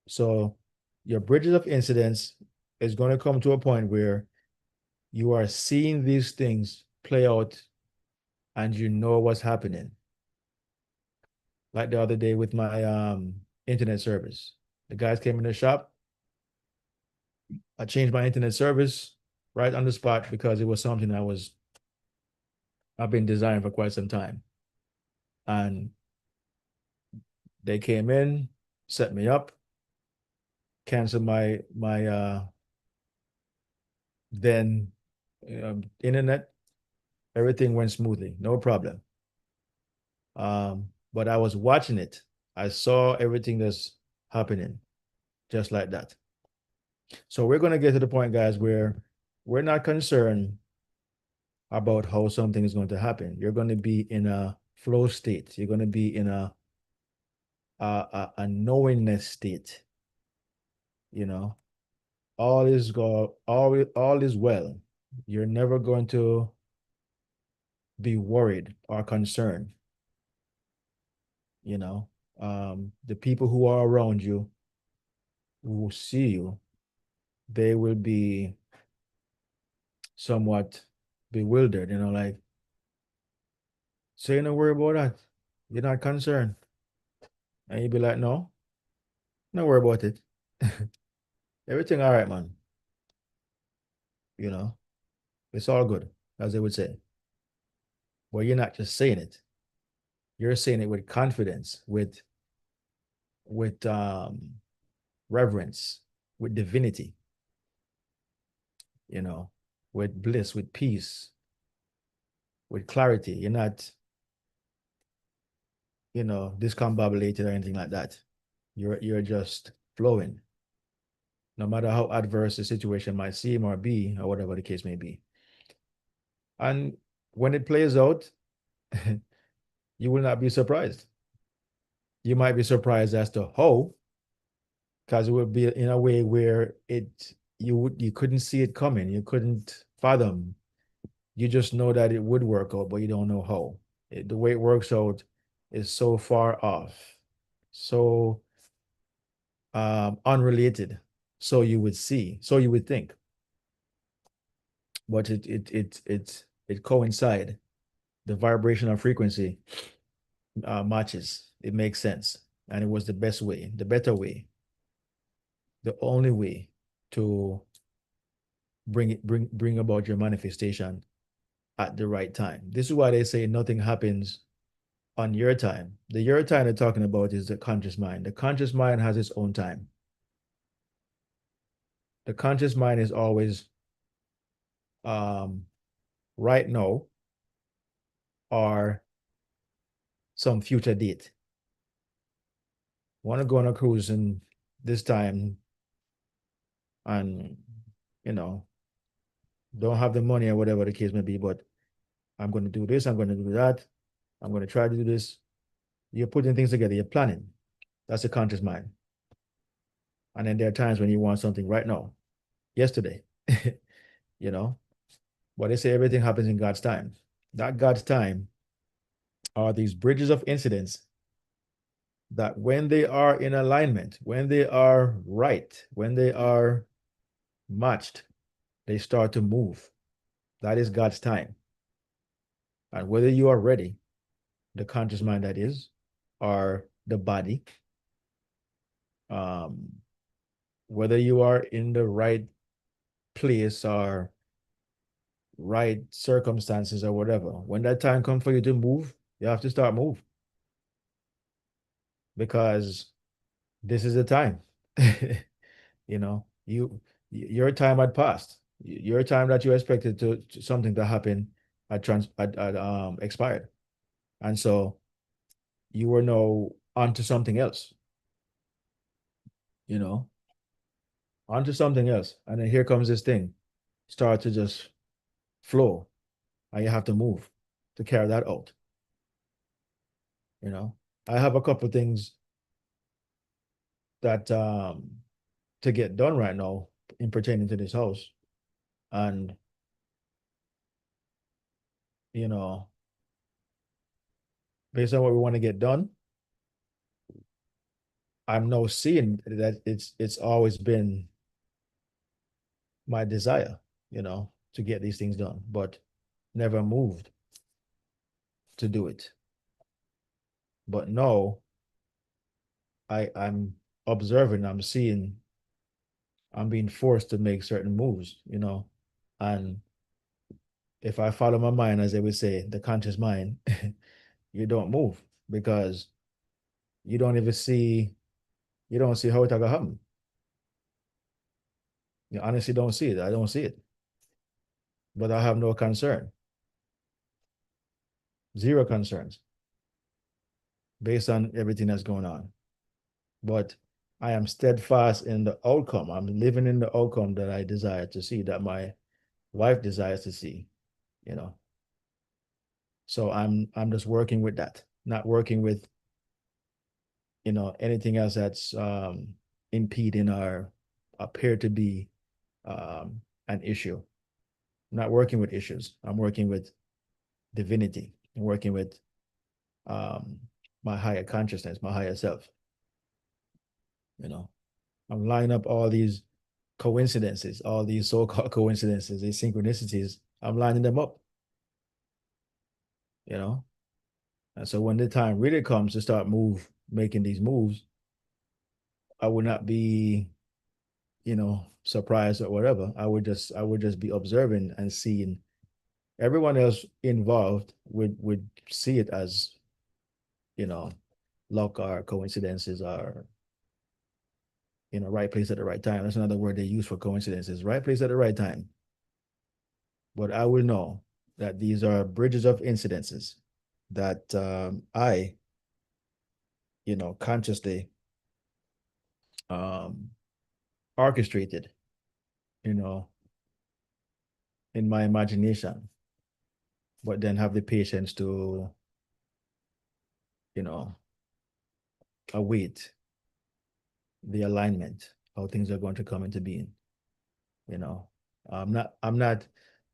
So your bridges of incidents is going to come to a point where you are seeing these things play out and you know what's happening. Like the other day with my internet service. The guys came in the shop. I changed my internet service right on the spot because it was something I've been designing for quite some time. And they came in, set me up, canceled my then internet. Everything went smoothly, no problem. But I was watching it. I saw everything that's happening just like that. So we're going to get to the point, guys, where we're not concerned about how something is going to happen. You're going to be in a flow state. You're going to be in a knowingness state. All is well. You're never going to be worried or concerned. The people who are around you, who see you, they will be somewhat bewildered, like, say no worry about that. You're not concerned. And you'd be like, no, no worry about it. Everything all right, man. It's all good, as they would say. Well, you're not just saying it. You're saying it with confidence, with reverence, with divinity, you know, with bliss, with peace, with clarity. You're not, discombobulated or anything like that. You're just flowing, no matter how adverse the situation might seem or be, or whatever the case may be. And when it plays out, you will not be surprised. You might be surprised as to how, because it would be in a way where you couldn't see it coming, you couldn't fathom. You just know that it would work out, but you don't know how. The way it works out is so far off, so unrelated. So you would see, so you would think, but it coincide. The vibrational frequency matches. It makes sense, and it was the best way, the better way, the only way to bring about your manifestation at the right time. This is why they say nothing happens on your time. The your time they're talking about is the conscious mind. The conscious mind has its own time. The conscious mind is always right now or some future date. Want to go on a cruise in this time and you know don't have the money or whatever the case may be, but I'm going to do this, I'm going to do that, I'm going to try to do this. You're putting things together, you're planning. That's the conscious mind. And then there are times when you want something right now, yesterday, you know. But they say everything happens in God's time. That God's time are these bridges of incidents that when they are in alignment, when they are right, when they are matched, they start to move. That is God's time. And whether you are ready, the conscious mind that is, or the body, um, whether you are in the right place or right circumstances or whatever, when that time comes for you to move, you have to start move because this is the time. You know, your time had passed. Your time that you expected to something to happen had expired, and so you were now onto something else. You know, onto something else, and then here comes this thing, start to just flow, and you have to move to carry that out. You know, I have a couple of things that to get done right now in pertaining to this house, and you know, based on what we want to get done, I'm now seeing that it's always been my desire, to get these things done, but never moved to do it. But no, I'm observing, I'm seeing, I'm being forced to make certain moves. And if I follow my mind, as they would say, the conscious mind, you don't move because you don't even see, you don't see how it's gonna happen. You honestly don't see it. I don't see it. But I have no concern. Zero concerns based on everything that's going on. But I am steadfast in the outcome. I'm living in the outcome that I desire to see, that my wife desires to see, you know. So I'm just working with that, not working with, anything else that's impeding or appear to be an issue. I'm not working with issues. I'm working with divinity. I'm working with um, my higher consciousness, my higher self. I'm lining up all these coincidences, all these so-called coincidences, these synchronicities. I'm lining them up, you know. And so when the time really comes to start making these moves, I would not be, surprised or whatever. I would just be observing and seeing. Everyone else involved would see it as, you know, luck or coincidences or, right place at the right time. That's another word they use for coincidences, right place at the right time. But I will know that these are bridges of incidences that I, consciously um, orchestrated, you know, in my imagination, but then have the patience to you know, await the alignment, how things are going to come into being. You know, I'm not,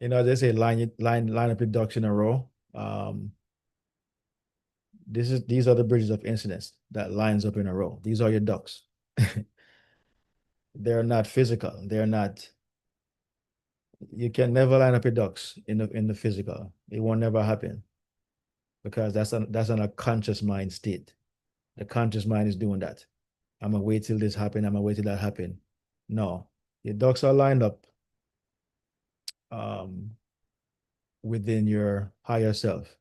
they say line up your ducks in a row. These are the bridges of incidents that lines up in a row. These are your ducks. They're not physical. They're not. You can never line up your ducks in the physical. It won't never happen because that's an unconscious mind state. The conscious mind is doing that. I'm gonna wait till this happen. I'm gonna wait till that happen. No, your ducks are lined up um, within your higher self,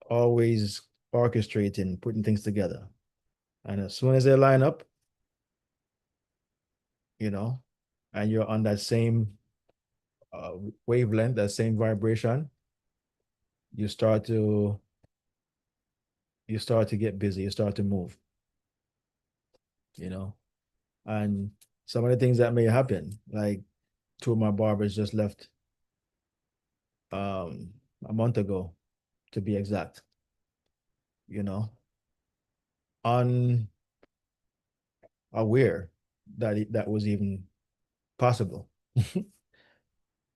always orchestrating, putting things together. And as soon as they line up, you know, and you're on that same wavelength, that same vibration, you start to get busy, you start to move, you know. And some of the things that may happen, like two of my barbers just left a month ago, to be exact, you know, unaware that was even possible.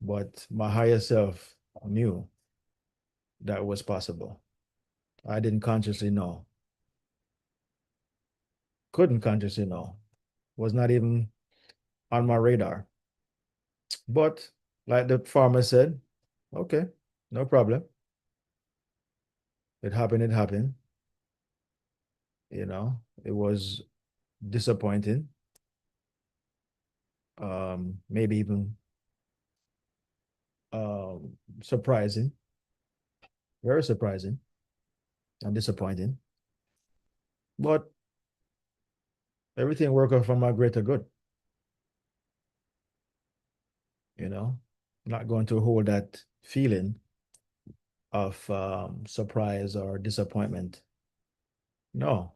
But my higher self knew that was possible. I didn't consciously know, couldn't consciously know, was not even on my radar. But like the farmer said, okay, no problem. It happened, it happened. It was disappointing, maybe even surprising, very surprising and disappointing. But everything worked out for my greater good, you know. Not going to hold that feeling of surprise or disappointment. No,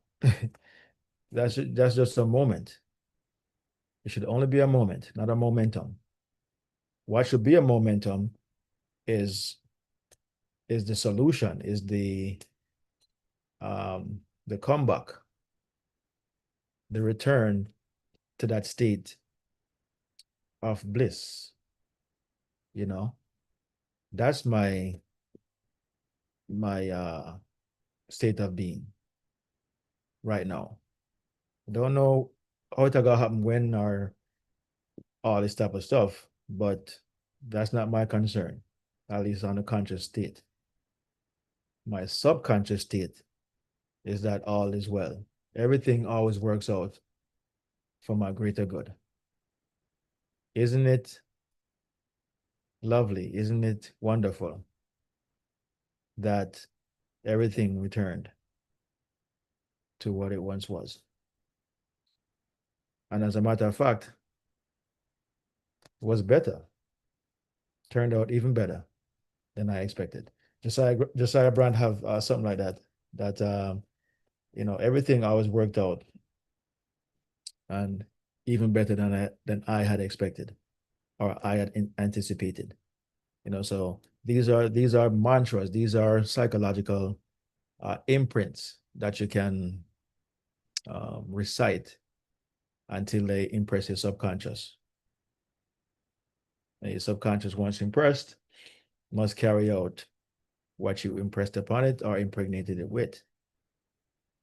that's just a moment. It should only be a moment, not a momentum. What should be a momentum is the solution, is the comeback, the return to that state of bliss. You know, that's my state of being right now. Don't know how it gonna happen when or all this type of stuff, but that's not my concern, at least on the conscious state. My subconscious state is that all is well. Everything always works out for my greater good. Isn't it lovely? Isn't it wonderful that everything returned to what it once was? And as a matter of fact, was better, turned out even better than I expected. Josiah Brand have something like that, that everything always worked out and even better than I had expected or I had anticipated. So these are mantras, these are psychological imprints that you can recite until they impress your subconscious. And your subconscious, once impressed, must carry out what you impressed upon it or impregnated it with.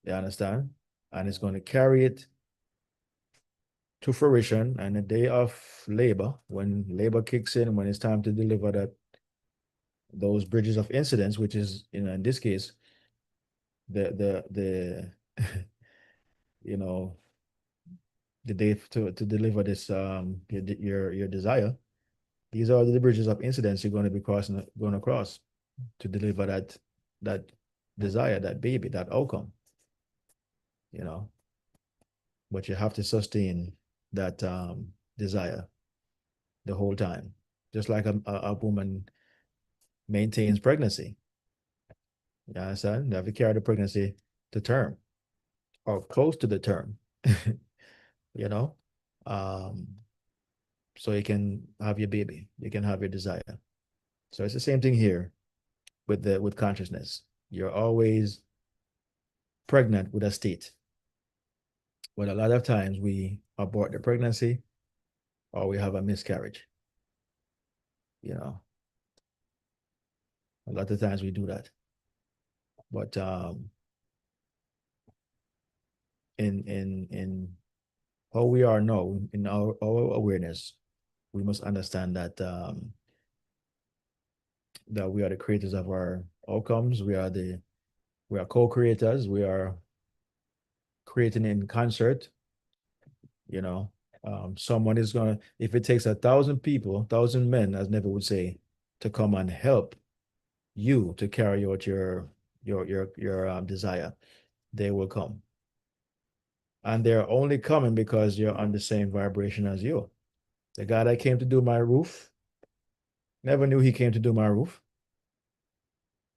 You understand? And it's going to carry it to fruition. And the day of labor, when labor kicks in, when it's time to deliver those bridges of incidents, which is, in this case, the you know the day to deliver this your desire. These are the bridges of incidents you're going to be going across to deliver that desire, that baby, that outcome. you know but you have to sustain that desire the whole time, just like a woman maintains pregnancy. You understand? You have to carry the pregnancy to term or close to the term. you know um so you can have your baby, you can have your desire. So it's the same thing here with consciousness. You're always pregnant with a state. But a lot of times we abort the pregnancy or we have a miscarriage. You know, a lot of times we do that. But in how we are now, in our awareness, we must understand that that we are the creators of our outcomes. We are co-creators. We are creating in concert. You know, someone is gonna, if it takes 1,000 people, 1,000 men, as Neville would say, to come and help you to carry out your desire, they will come. And they're only coming because you're on the same vibration as you. The guy that came to do my roof never knew he came to do my roof.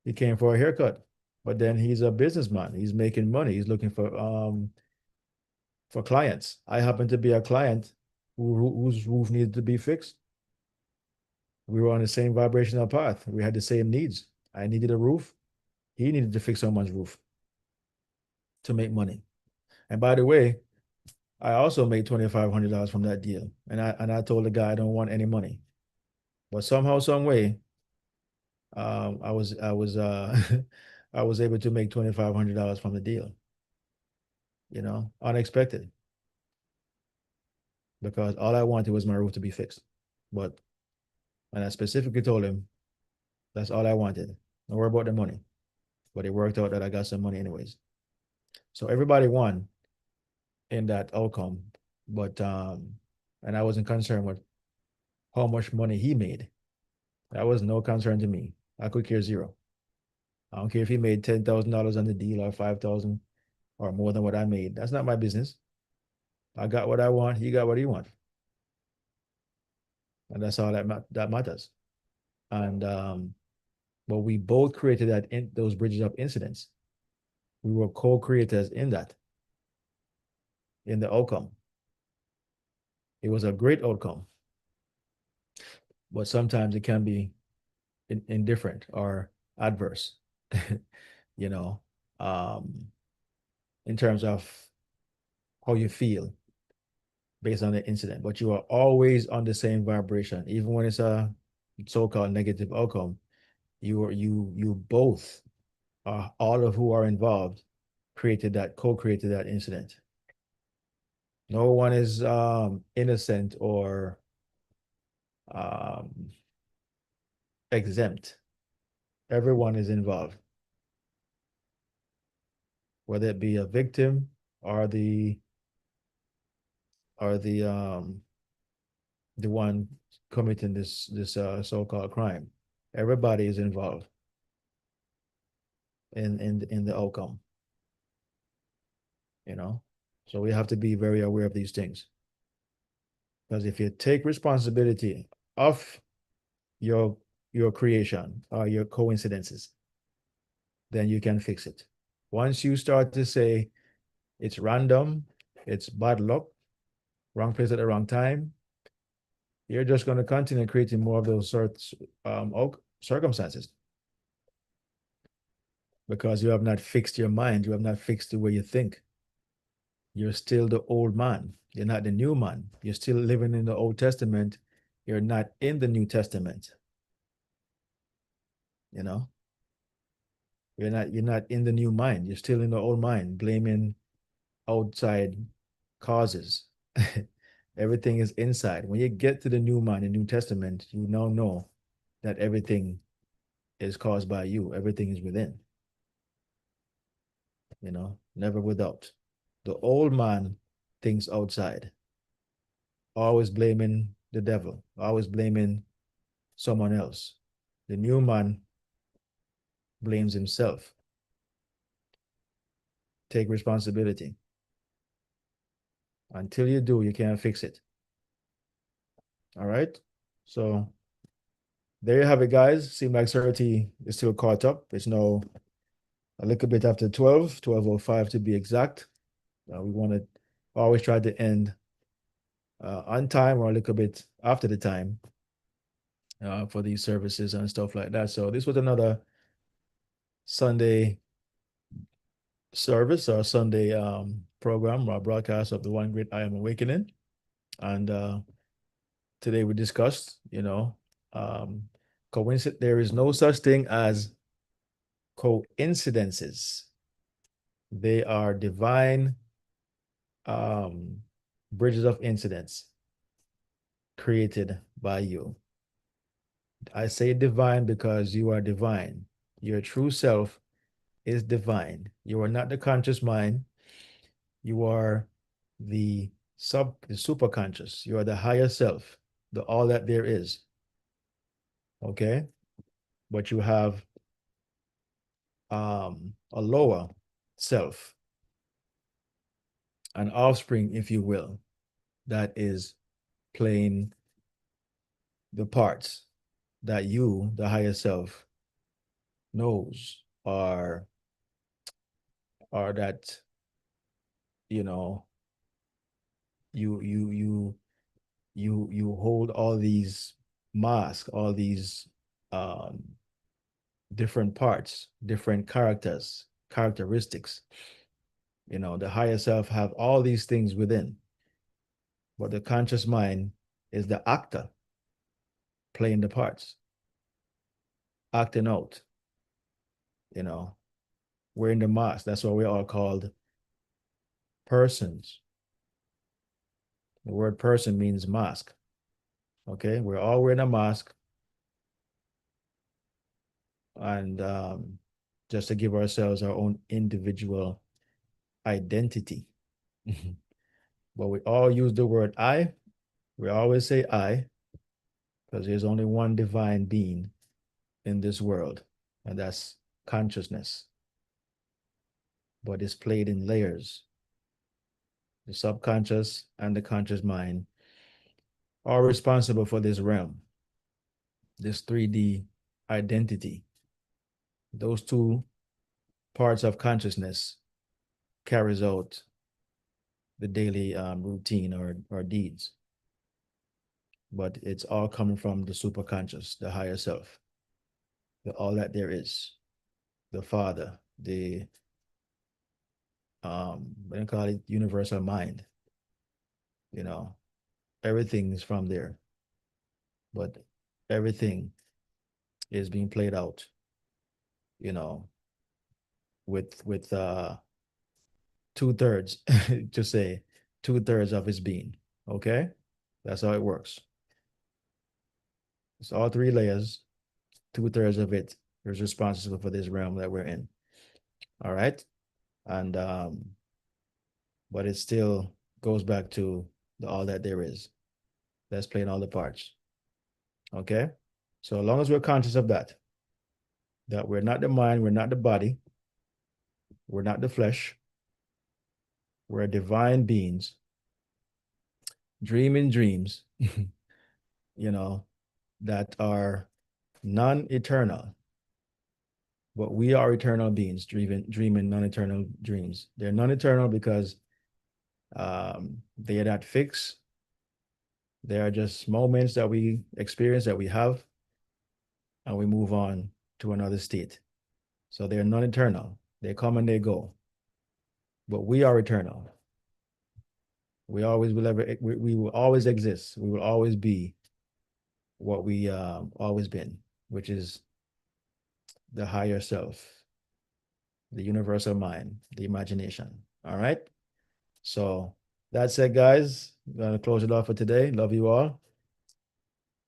He came for a haircut, but then he's a businessman. He's making money. He's looking for clients. I happen to be a client whose roof needed to be fixed. We were on the same vibrational path. We had the same needs. I needed a roof. He needed to fix someone's roof to make money. And by the way, I also made $2,500 from that deal. And I told the guy I don't want any money. But somehow, some way, I was I was able to make $2,500 from the deal. You know, unexpected. Because all I wanted was my roof to be fixed. And I specifically told him that's all I wanted. Don't worry about the money. But it worked out that I got some money anyways. So everybody won in that outcome. But and I wasn't concerned with how much money he made. That was no concern to me. I could care zero. I don't care if he made $10,000 on the deal or 5,000 or more than what I made. That's not my business. I got what I want. He got what he wants. And that's all that matters. And but we both created those bridges of incidents. We were co-creators in that, in the outcome. It was a great outcome, but sometimes it can be indifferent or adverse, you know, in terms of how you feel based on the incident. But you are always on the same vibration, even when it's a so-called negative outcome. You both, all of who are involved, co-created that incident. No one is innocent or exempt. Everyone is involved, whether it be a victim or the one committing this so-called crime. Everybody is involved in the outcome. You know, so we have to be very aware of these things. Because if you take responsibility of your creation or your coincidences, then you can fix it. Once you start to say it's random, it's bad luck, wrong place at the wrong time, you're just going to continue creating more of those sorts circumstances because you have not fixed your mind. You have not fixed the way you think. You're still the old man. You're not the new man. You're still living in the Old Testament. You're not in the New Testament. You know, you're not in the new mind. You're still in the old mind, blaming outside causes. Everything is inside. When you get to the new mind, the New Testament, you now know that everything is caused by you. Everything is within. You know, never without. The old man thinks outside, always blaming the devil, always blaming someone else. The new man blames himself. Take responsibility. Until you do, you can't fix it. All right. So there you have it, guys. Seems like Certi is still caught up. It's now a little bit after 12:05 to be exact. We want to always try to end on time or a little bit after the time for these services and stuff like that. So this was another Sunday service, our Sunday program, our broadcast of the One Great I Am Awakening. And today we discussed, coincidence. There is no such thing as coincidences. They are divine bridges of incidents created by you. I say divine because you are divine. Your true self is divine. You are not the conscious mind. You are the superconscious. You are the higher self, the all that there is. Okay? But you have a lower self, an offspring, if you will, that is playing the parts that you, the higher self, knows are that you know you hold all these masks, all these um different parts, different characteristics. The higher self have all these things within, but the conscious mind is the actor playing the parts, acting out. you know we're in the mask. That's why we're all called persons. The word person means mask. Okay, we're all wearing a mask, and just to give ourselves our own individual identity. But we all use the word I. We always say I because there's only one divine being in this world, and that's consciousness. But it's played in layers. The subconscious and the conscious mind are responsible for this realm, this 3D identity. Those two parts of consciousness carries out the daily routine or deeds. But it's all coming from the superconscious, the higher self, the all that there is, the Father, the what do you call it, universal mind. You know, everything is from there, but everything is being played out. You know, with 2/3, to say 2/3 of his being. Okay, that's how it works. It's all three layers. 2/3 of it is responsible for this realm that we're in. All right, and but it still goes back to the all that there is. That's playing all the parts. Okay, so as long as we're conscious of that we're not the mind, we're not the body, we're not the flesh, we're divine beings dreaming dreams, that are non-eternal. But we are eternal beings dreaming non-eternal dreams. They're non-eternal because they are not fixed. They are just moments that we experience, that we have, and we move on to another state. So they're non-eternal. They come and they go. But we are eternal. We always will ever. We will always exist. We will always be what we always been, which is the higher self, the universal mind, the imagination. All right. So that's it, guys. I'm gonna close it off for today. Love you all.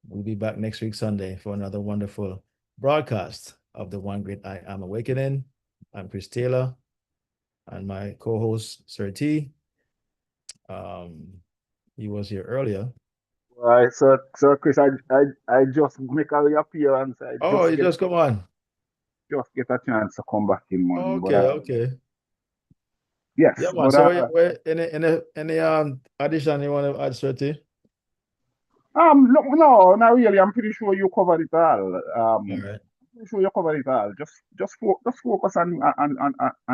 We'll be back next week, Sunday, for another wonderful broadcast of the One Great I Am Awakening. I'm Chris Taylor, and my co-host Sir T. He was here earlier. Right, so Chris, I just make a reappearance. I Oh, just you just come on. get a chance to come back in, man. But Okay, okay. Yeah, yes, man. but So where any addition you want to add, Sir T? no, not really. I'm pretty sure you covered it all. All right. Pretty sure you covered it all. Just focus on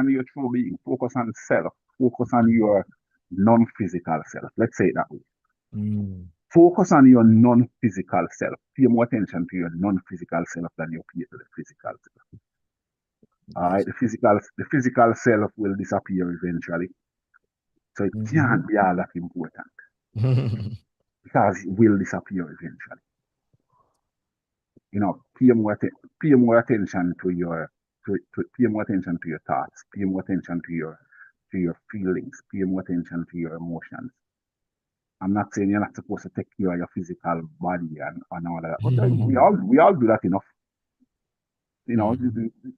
your true being. Focus on self. Focus on your non-physical self. Let's say it that way. Mm. Focus on your non-physical self. Pay more attention to your non-physical self than you pay to the physical self. All right, the physical self will disappear eventually. So it can't be all that important because it will disappear eventually. You know, pay more attention to your pay more attention to your thoughts, pay more attention to your feelings, pay more attention to your emotions. I'm not saying you're not supposed to take care of your physical body and all that, but we all do that enough. You know,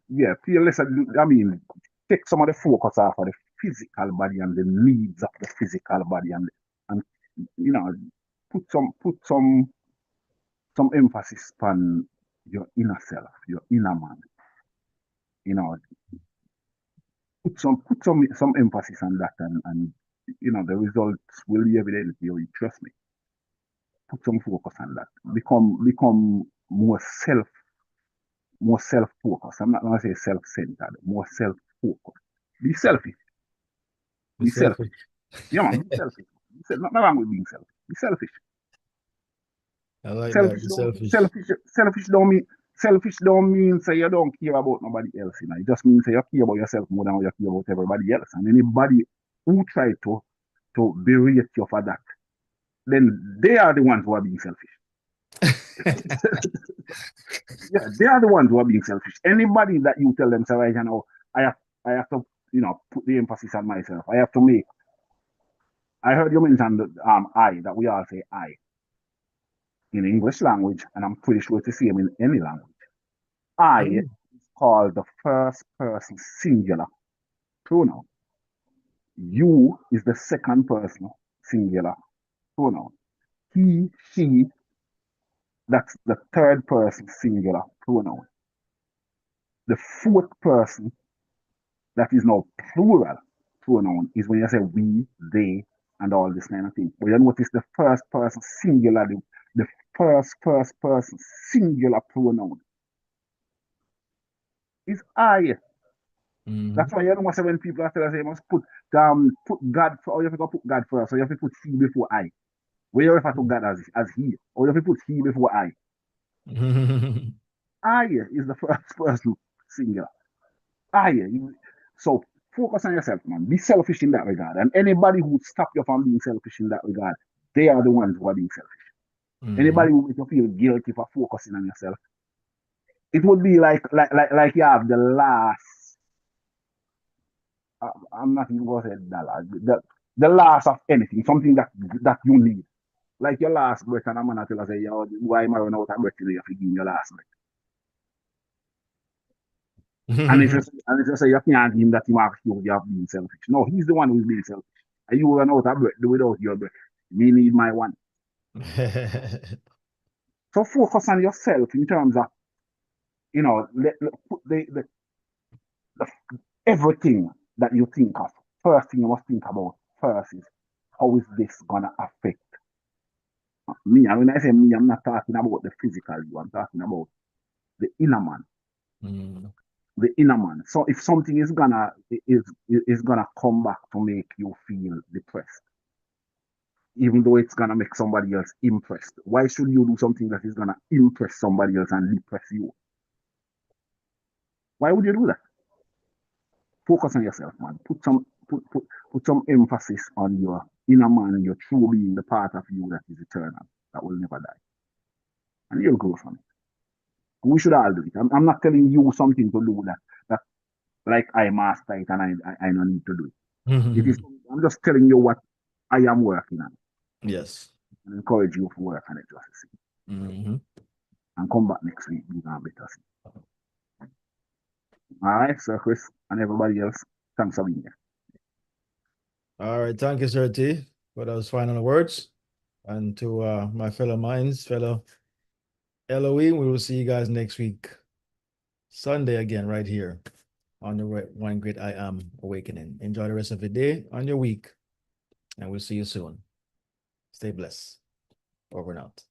yeah, pay less. I mean, take some of the focus off of the physical body and the needs of the physical body, and you know, put some emphasis on your inner self, your inner man. You know, put some emphasis on that, and you know the results will be evident. You trust me. Put some focus on that. Become more self focused. I'm not gonna say self centered. More self focused. Be selfish. Be Be selfish. selfish. Yeah, man. Be selfish. Nothing wrong with being selfish. Be selfish. I like that. Selfish Be don't selfish. selfish don't mean say you don't care about nobody else. You know, it just means say you care about yourself more than you care about everybody else. And anybody who try to berate you for that, then they are the ones who are being selfish. Yeah, they are the ones who are being selfish. Anybody that you tell them, say, right, you know, I have to, you know, put the emphasis on myself. I have to make. I heard you mention the I, that we all say I in English language, and I'm pretty sure it's the same in any language. I is called the first person singular pronoun. You is the second person singular pronoun. He, she, that's the third person singular pronoun. The fourth person that is now plural pronoun is when you say we, they, and all this kind of thing. But you notice the first person singular, the first person singular pronoun is I. That's why you know when people are telling us you must put God for, or you have to put God first, so you have to put he before I. Where you refer to God as he, or you have to put he before I. I is the first person singular. I. So focus on yourself, man. Be selfish in that regard. And anybody who stop you from being selfish in that regard, they are the ones who are being selfish. Anybody who make you feel guilty for focusing on yourself, it would be like you have the last. I'm not even gonna say dollar. The last of anything, something that you need. Like your last breath, and I'm gonna tell us, say, yo, why am I running out of breath today? You have to give me your last breath. And if you say you can't give him that, you have been selfish. No, he's the one who's being selfish. And you run out of breath without your breath. Me need my one. So focus on yourself in terms of, you know, put the everything that you think of. First thing you must think about first is how is this gonna affect me? And when I say me, I'm not talking about the physical you. I'm talking about the inner man. The inner man. So if something is gonna come back to make you feel depressed, even though it's gonna make somebody else impressed, why should you do something that is gonna impress somebody else and depress you? Why would you do that? Focus on yourself, man. Put some emphasis on your inner man, your true being, the part of you that is eternal, that will never die, and you'll grow from it. We should all do it. I'm not telling you something to do that like I master it and I don't need to do it. It is. I'm just telling you what I am working on. Yes. And encourage you to work on it just to see. And come back next week. You're gonna better see. All right, Sir Chris and everybody else. Thanks for being here. All right. Thank you, Sir T, for those final words. And to my fellow minds, fellow Elohim, we will see you guys next week, Sunday again, right here on the One Great I Am Awakening. Enjoy the rest of the day and your week, and we'll see you soon. Stay blessed. Over and out.